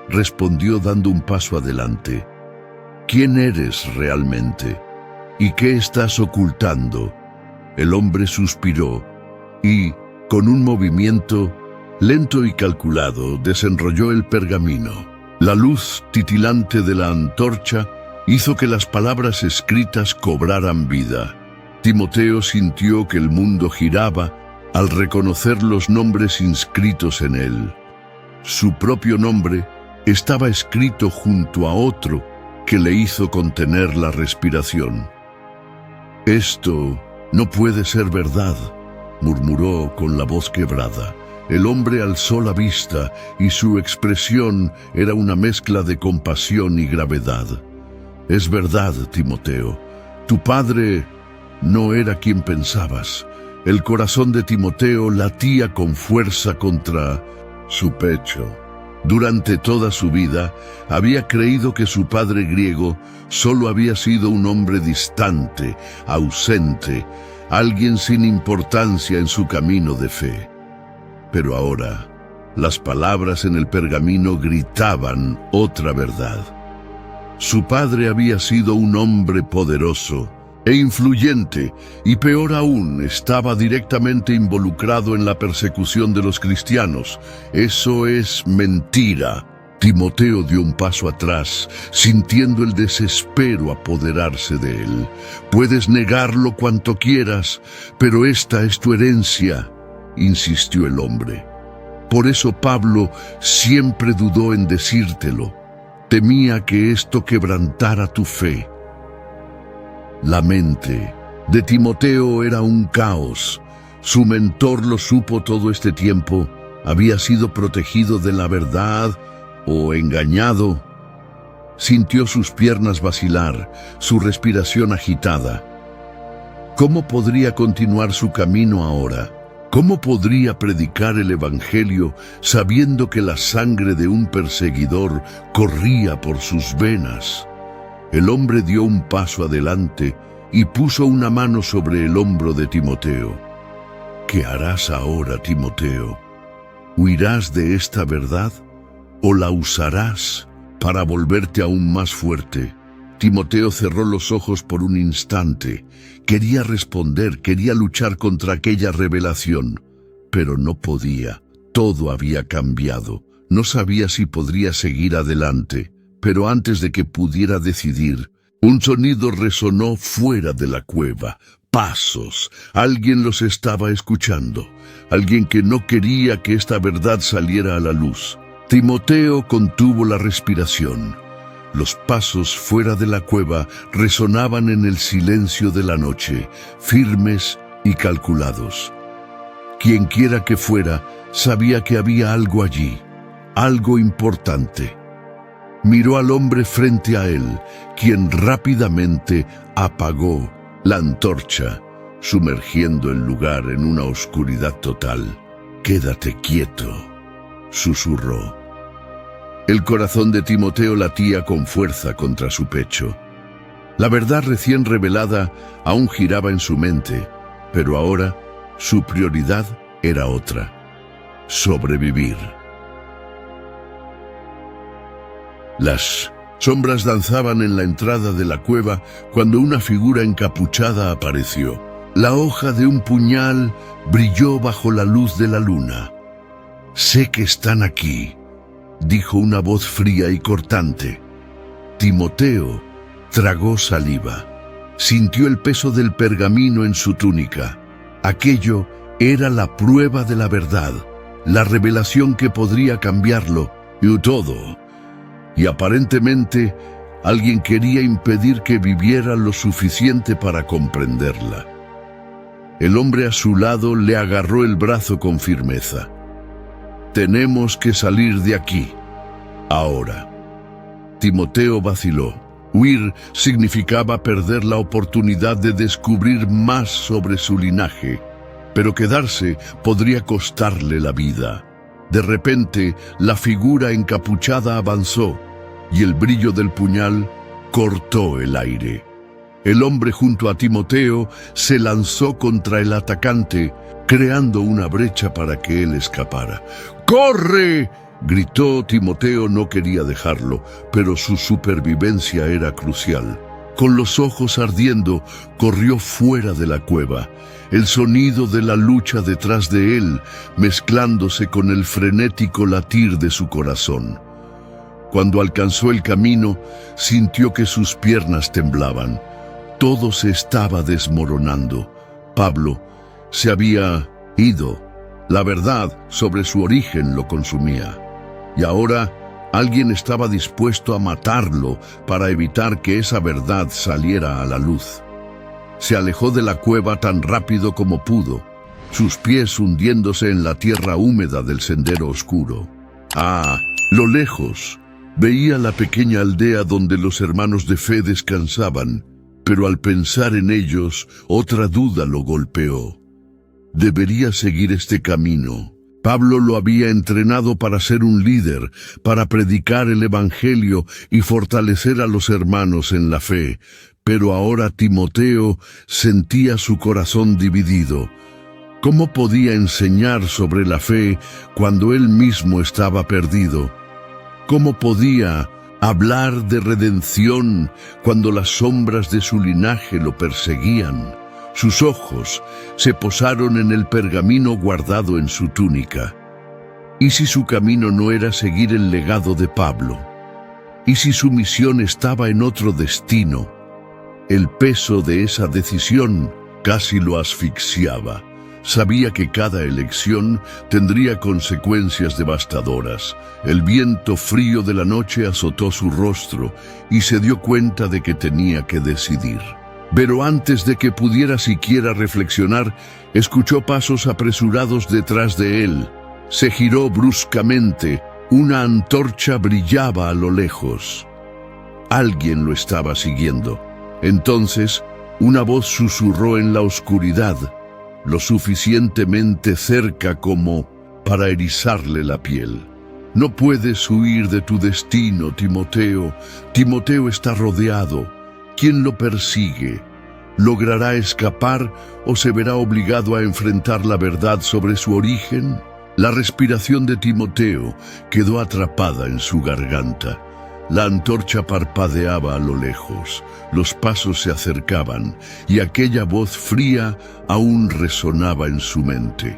respondió dando un paso adelante. «¿Quién eres realmente? ¿Y qué estás ocultando?» El hombre suspiró y, con un movimiento lento y calculado, desenrolló el pergamino. La luz titilante de la antorcha hizo que las palabras escritas cobraran vida. Timoteo sintió que el mundo giraba al reconocer los nombres inscritos en él. Su propio nombre estaba escrito junto a otro que le hizo contener la respiración. «Esto no puede ser verdad», murmuró con la voz quebrada. El hombre alzó la vista y su expresión era una mezcla de compasión y gravedad. «Es verdad, Timoteo. Tu padre no era quien pensabas». El corazón de Timoteo latía con fuerza contra su pecho. Durante toda su vida había creído que su padre griego solo había sido un hombre distante, ausente, alguien sin importancia en su camino de fe. Pero ahora, las palabras en el pergamino gritaban otra verdad. Su padre había sido un hombre poderoso e influyente, y peor aún, estaba directamente involucrado en la persecución de los cristianos. Eso es mentira. Timoteo dio un paso atrás, sintiendo el desespero apoderarse de él. «Puedes negarlo cuanto quieras, pero esta es tu herencia», insistió el hombre. «Por eso Pablo siempre dudó en decírtelo. Temía que esto quebrantara tu fe. La mente de Timoteo era un caos. Su mentor lo supo todo este tiempo. Había sido protegido de la verdad o engañado. Sintió sus piernas vacilar, su respiración agitada. ¿Cómo podría continuar su camino ahora? ¿Cómo podría predicar el Evangelio sabiendo que la sangre de un perseguidor corría por sus venas? El hombre dio un paso adelante y puso una mano sobre el hombro de Timoteo. ¿Qué harás ahora, Timoteo? ¿Huirás de esta verdad o la usarás para volverte aún más fuerte? Timoteo cerró los ojos por un instante. Quería responder, quería luchar contra aquella revelación, pero no podía. Todo había cambiado. No sabía si podría seguir adelante, pero antes de que pudiera decidir, un sonido resonó fuera de la cueva. Pasos. Alguien los estaba escuchando. Alguien que no quería que esta verdad saliera a la luz. Timoteo contuvo la respiración. Los pasos fuera de la cueva resonaban en el silencio de la noche, firmes y calculados. Quienquiera que fuera, sabía que había algo allí, algo importante. Miró al hombre frente a él, quien rápidamente apagó la antorcha, sumergiendo el lugar en una oscuridad total. «Quédate quieto», susurró. El corazón de Timoteo latía con fuerza contra su pecho. La verdad recién revelada aún giraba en su mente, pero ahora su prioridad era otra: sobrevivir. Las sombras danzaban en la entrada de la cueva cuando una figura encapuchada apareció. La hoja de un puñal brilló bajo la luz de la luna. «Sé que están aquí», dijo una voz fría y cortante. Timoteo tragó saliva. Sintió el peso del pergamino en su túnica. Aquello era la prueba de la verdad, la revelación que podría cambiarlo y todo. Y aparentemente alguien quería impedir que viviera lo suficiente para comprenderla. El hombre a su lado le agarró el brazo con firmeza. «Tenemos que salir de aquí, ahora». Timoteo vaciló. Huir significaba perder la oportunidad de descubrir más sobre su linaje, pero quedarse podría costarle la vida. De repente, la figura encapuchada avanzó, y el brillo del puñal cortó el aire. El hombre junto a Timoteo se lanzó contra el atacante, creando una brecha para que él escapara. «¡Corre!», gritó. Timoteo. No quería dejarlo, pero su supervivencia era crucial. Con los ojos ardiendo, corrió fuera de la cueva. El sonido de la lucha detrás de él, mezclándose con el frenético latir de su corazón. Cuando alcanzó el camino, sintió que sus piernas temblaban. Todo se estaba desmoronando. Pablo se había ido. La verdad sobre su origen lo consumía. Y ahora alguien estaba dispuesto a matarlo para evitar que esa verdad saliera a la luz. Se alejó de la cueva tan rápido como pudo, sus pies hundiéndose en la tierra húmeda del sendero oscuro. Lo lejos, veía la pequeña aldea donde los hermanos de fe descansaban, pero al pensar en ellos, otra duda lo golpeó. Debería seguir este camino. Pablo lo había entrenado para ser un líder, para predicar el Evangelio y fortalecer a los hermanos en la fe. Pero ahora Timoteo sentía su corazón dividido. ¿Cómo podía enseñar sobre la fe cuando él mismo estaba perdido? ¿Cómo podía hablar de redención cuando las sombras de su linaje lo perseguían? Sus ojos se posaron en el pergamino guardado en su túnica. ¿Y si su camino no era seguir el legado de Pablo? ¿Y si su misión estaba en otro destino? El peso de esa decisión casi lo asfixiaba. Sabía que cada elección tendría consecuencias devastadoras. El viento frío de la noche azotó su rostro y se dio cuenta de que tenía que decidir. Pero antes de que pudiera siquiera reflexionar, escuchó pasos apresurados detrás de él. Se giró bruscamente. Una antorcha brillaba a lo lejos. Alguien lo estaba siguiendo. Entonces, una voz susurró en la oscuridad, lo suficientemente cerca como para erizarle la piel. No puedes huir de tu destino, Timoteo. Timoteo está rodeado. ¿Quién lo persigue? ¿Logrará escapar o se verá obligado a enfrentar la verdad sobre su origen? La respiración de Timoteo quedó atrapada en su garganta. La antorcha parpadeaba a lo lejos, los pasos se acercaban y aquella voz fría aún resonaba en su mente.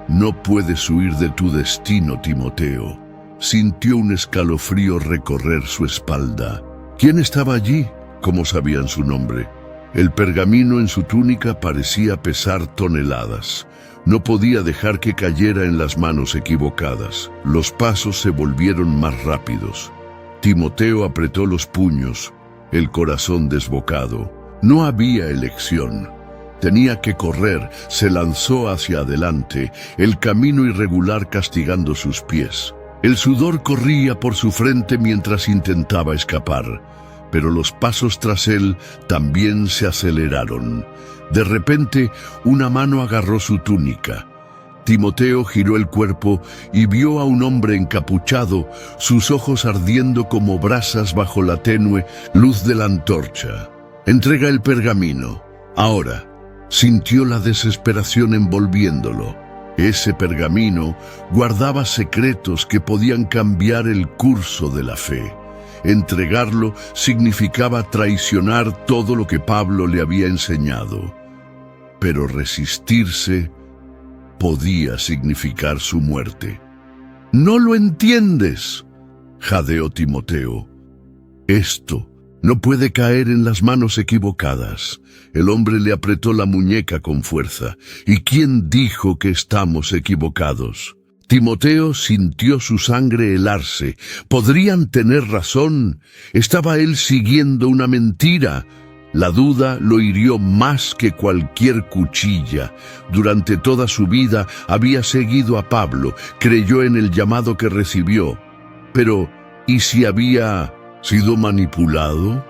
No puedes huir de tu destino, Timoteo. Sintió un escalofrío recorrer su espalda. ¿Quién estaba allí? ¿Cómo sabían su nombre? El pergamino en su túnica parecía pesar toneladas. No podía dejar que cayera en las manos equivocadas. Los pasos se volvieron más rápidos. Timoteo apretó los puños, el corazón desbocado. No había elección. Tenía que correr. Se lanzó hacia adelante, el camino irregular castigando sus pies. El sudor corría por su frente mientras intentaba escapar, pero los pasos tras él también se aceleraron. De repente, una mano agarró su túnica. Timoteo giró el cuerpo y vio a un hombre encapuchado, sus ojos ardiendo como brasas bajo la tenue luz de la antorcha. «Entrega el pergamino. Ahora». Sintió la desesperación envolviéndolo. Ese pergamino guardaba secretos que podían cambiar el curso de la fe. Entregarlo significaba traicionar todo lo que Pablo le había enseñado. Pero resistirse podía significar su muerte. «No lo entiendes», jadeó Timoteo. «Esto no puede caer en las manos equivocadas». El hombre le apretó la muñeca con fuerza. «¿Y quién dijo que estamos equivocados?» Timoteo sintió su sangre helarse. Podrían tener razón. ¿Estaba él siguiendo una mentira? La duda lo hirió más que cualquier cuchilla. Durante toda su vida había seguido a Pablo, creyó en el llamado que recibió. Pero, ¿y si había sido manipulado?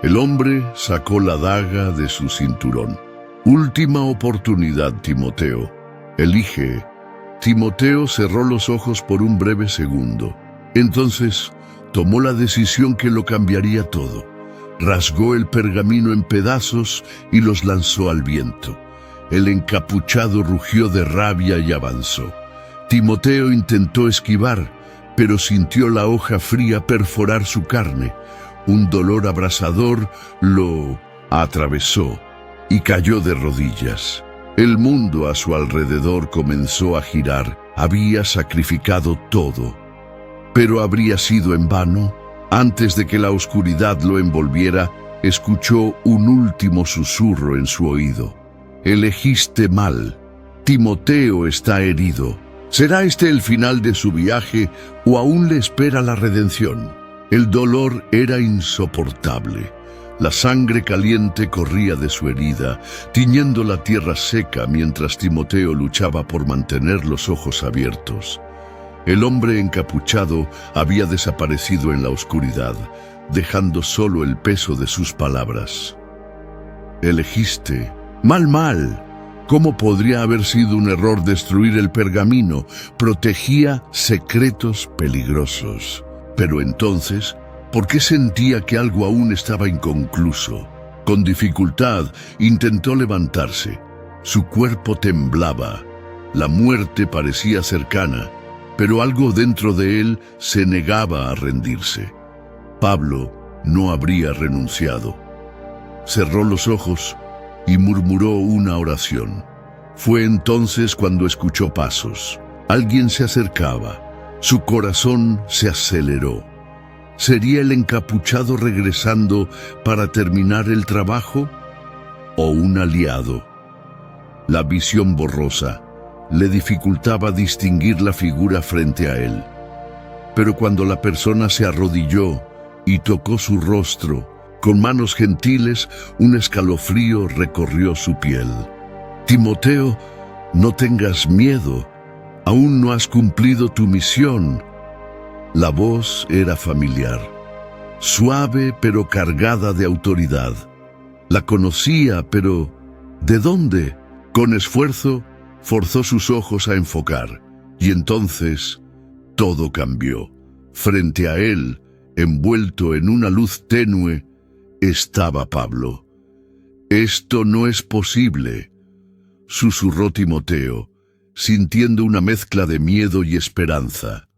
El hombre sacó la daga de su cinturón. «Última oportunidad, Timoteo. Elige». Timoteo cerró los ojos por un breve segundo. Entonces, tomó la decisión que lo cambiaría todo. Rasgó el pergamino en pedazos y los lanzó al viento. El encapuchado rugió de rabia y avanzó. Timoteo intentó esquivar, pero sintió la hoja fría perforar su carne. Un dolor abrasador lo atravesó y cayó de rodillas. El mundo a su alrededor comenzó a girar. Había sacrificado todo. ¿Pero habría sido en vano? Antes de que la oscuridad lo envolviera, escuchó un último susurro en su oído. «Elegiste mal. Timoteo está herido. ¿Será este el final de su viaje o aún le espera la redención?» El dolor era insoportable. La sangre caliente corría de su herida, tiñendo la tierra seca mientras Timoteo luchaba por mantener los ojos abiertos. El hombre encapuchado había desaparecido en la oscuridad, dejando solo el peso de sus palabras. «Elegiste. Mal. ¿Cómo podría haber sido un error destruir el pergamino? Protegía secretos peligrosos». Pero entonces, ¿por qué sentía que algo aún estaba inconcluso? Con dificultad intentó levantarse. Su cuerpo temblaba. La muerte parecía cercana, pero algo dentro de él se negaba a rendirse. Pablo no habría renunciado. Cerró los ojos y murmuró una oración. Fue entonces cuando escuchó pasos. Alguien se acercaba. Su corazón se aceleró. ¿Sería el encapuchado regresando para terminar el trabajo? ¿O un aliado? La visión borrosa le dificultaba distinguir la figura frente a él. Pero cuando la persona se arrodilló y tocó su rostro, con manos gentiles, un escalofrío recorrió su piel. Timoteo, no tengas miedo, aún no has cumplido tu misión. La voz era familiar, suave pero cargada de autoridad. La conocía, pero ¿de dónde? Con esfuerzo, forzó sus ojos a enfocar, y entonces todo cambió. Frente a él, envuelto en una luz tenue, estaba Pablo. «Esto no es posible», susurró Timoteo, sintiendo una mezcla de miedo y esperanza.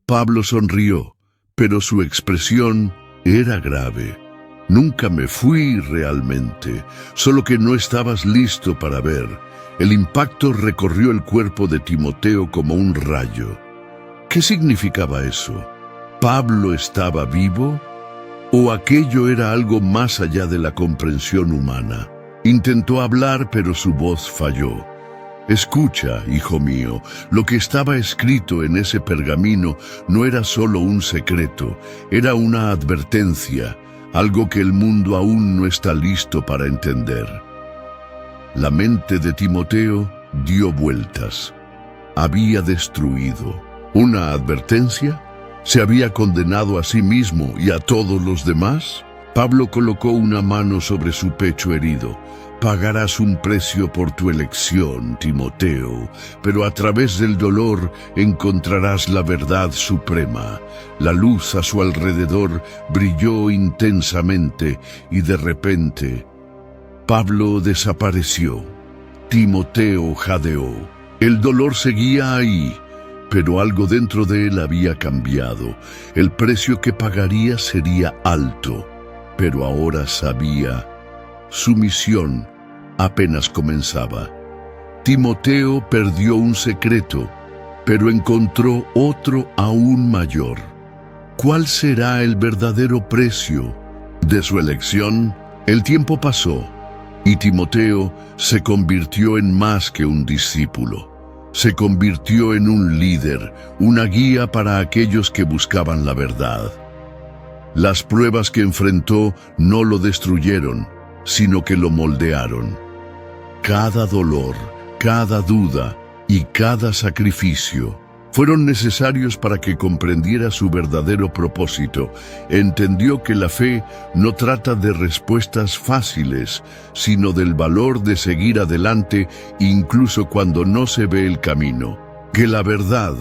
Pablo sonrió, pero su expresión era grave. «Nunca me fui realmente, solo que no estabas listo para ver». El impacto recorrió el cuerpo de Timoteo como un rayo. ¿Qué significaba eso? ¿Pablo estaba vivo? ¿O aquello era algo más allá de la comprensión humana? Intentó hablar, pero su voz falló. «Escucha, hijo mío, lo que estaba escrito en ese pergamino no era solo un secreto, era una advertencia, algo que el mundo aún no está listo para entender». La mente de Timoteo dio vueltas. Había destruido. ¿Una advertencia? ¿Se había condenado a sí mismo y a todos los demás? Pablo colocó una mano sobre su pecho herido. «Pagarás un precio por tu elección, Timoteo, pero a través del dolor encontrarás la verdad suprema». La luz a su alrededor brilló intensamente y de repente Pablo desapareció. Timoteo jadeó. El dolor seguía ahí, pero algo dentro de él había cambiado. El precio que pagaría sería alto, pero ahora sabía. Su misión apenas comenzaba. Timoteo perdió un secreto, pero encontró otro aún mayor. ¿Cuál será el verdadero precio de su elección? El tiempo pasó y Timoteo se convirtió en más que un discípulo. Se convirtió en un líder, una guía para aquellos que buscaban la verdad. Las pruebas que enfrentó no lo destruyeron, sino que lo moldearon. Cada dolor, cada duda y cada sacrificio fueron necesarios para que comprendiera su verdadero propósito. Entendió que la fe no trata de respuestas fáciles, sino del valor de seguir adelante incluso cuando no se ve el camino. Que la verdad,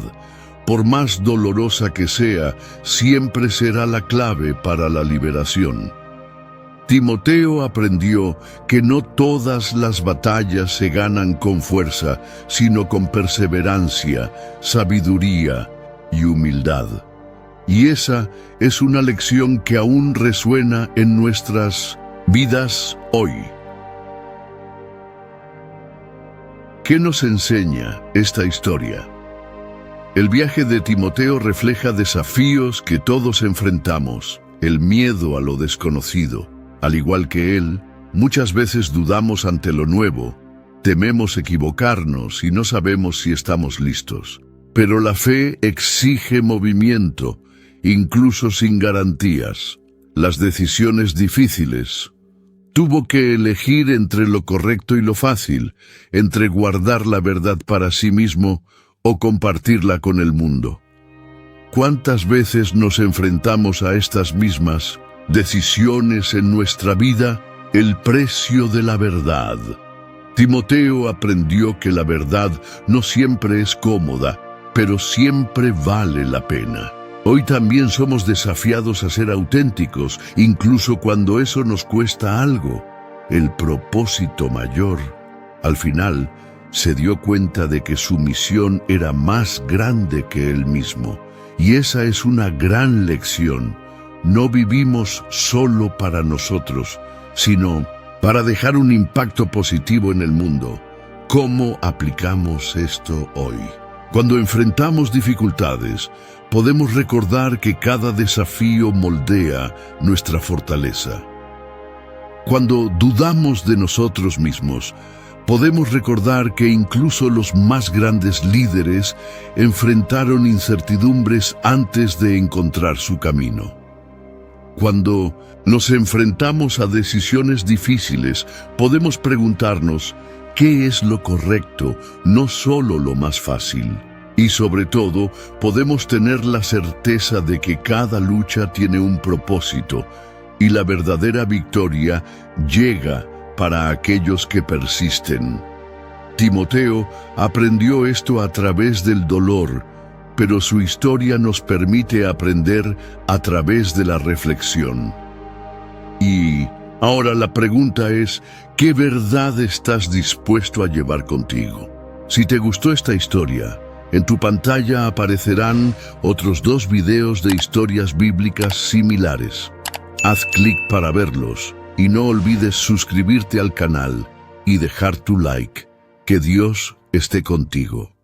por más dolorosa que sea, siempre será la clave para la liberación. Timoteo aprendió que no todas las batallas se ganan con fuerza, sino con perseverancia, sabiduría y humildad. Y esa es una lección que aún resuena en nuestras vidas hoy. ¿Qué nos enseña esta historia? El viaje de Timoteo refleja desafíos que todos enfrentamos, el miedo a lo desconocido. Al igual que él, muchas veces dudamos ante lo nuevo, tememos equivocarnos y no sabemos si estamos listos. Pero la fe exige movimiento, incluso sin garantías. Las decisiones difíciles. Tuvo que elegir entre lo correcto y lo fácil, entre guardar la verdad para sí mismo o compartirla con el mundo. ¿Cuántas veces nos enfrentamos a estas mismas decisiones en nuestra vida? El precio de la verdad. Timoteo aprendió que la verdad no siempre es cómoda, pero siempre vale la pena. Hoy también somos desafiados a ser auténticos, incluso cuando eso nos cuesta algo. El propósito mayor. Al final, se dio cuenta de que su misión era más grande que él mismo. Y esa es una gran lección. No vivimos solo para nosotros, sino para dejar un impacto positivo en el mundo. ¿Cómo aplicamos esto hoy? Cuando enfrentamos dificultades, podemos recordar que cada desafío moldea nuestra fortaleza. Cuando dudamos de nosotros mismos, podemos recordar que incluso los más grandes líderes enfrentaron incertidumbres antes de encontrar su camino. Cuando nos enfrentamos a decisiones difíciles, podemos preguntarnos qué es lo correcto, no solo lo más fácil. Y sobre todo, podemos tener la certeza de que cada lucha tiene un propósito y la verdadera victoria llega para aquellos que persisten. Timoteo aprendió esto a través del dolor, pero su historia nos permite aprender a través de la reflexión. Y ahora la pregunta es, ¿qué verdad estás dispuesto a llevar contigo? Si te gustó esta historia, en tu pantalla aparecerán otros 2 videos de historias bíblicas similares. Haz clic para verlos y no olvides suscribirte al canal y dejar tu like. Que Dios esté contigo.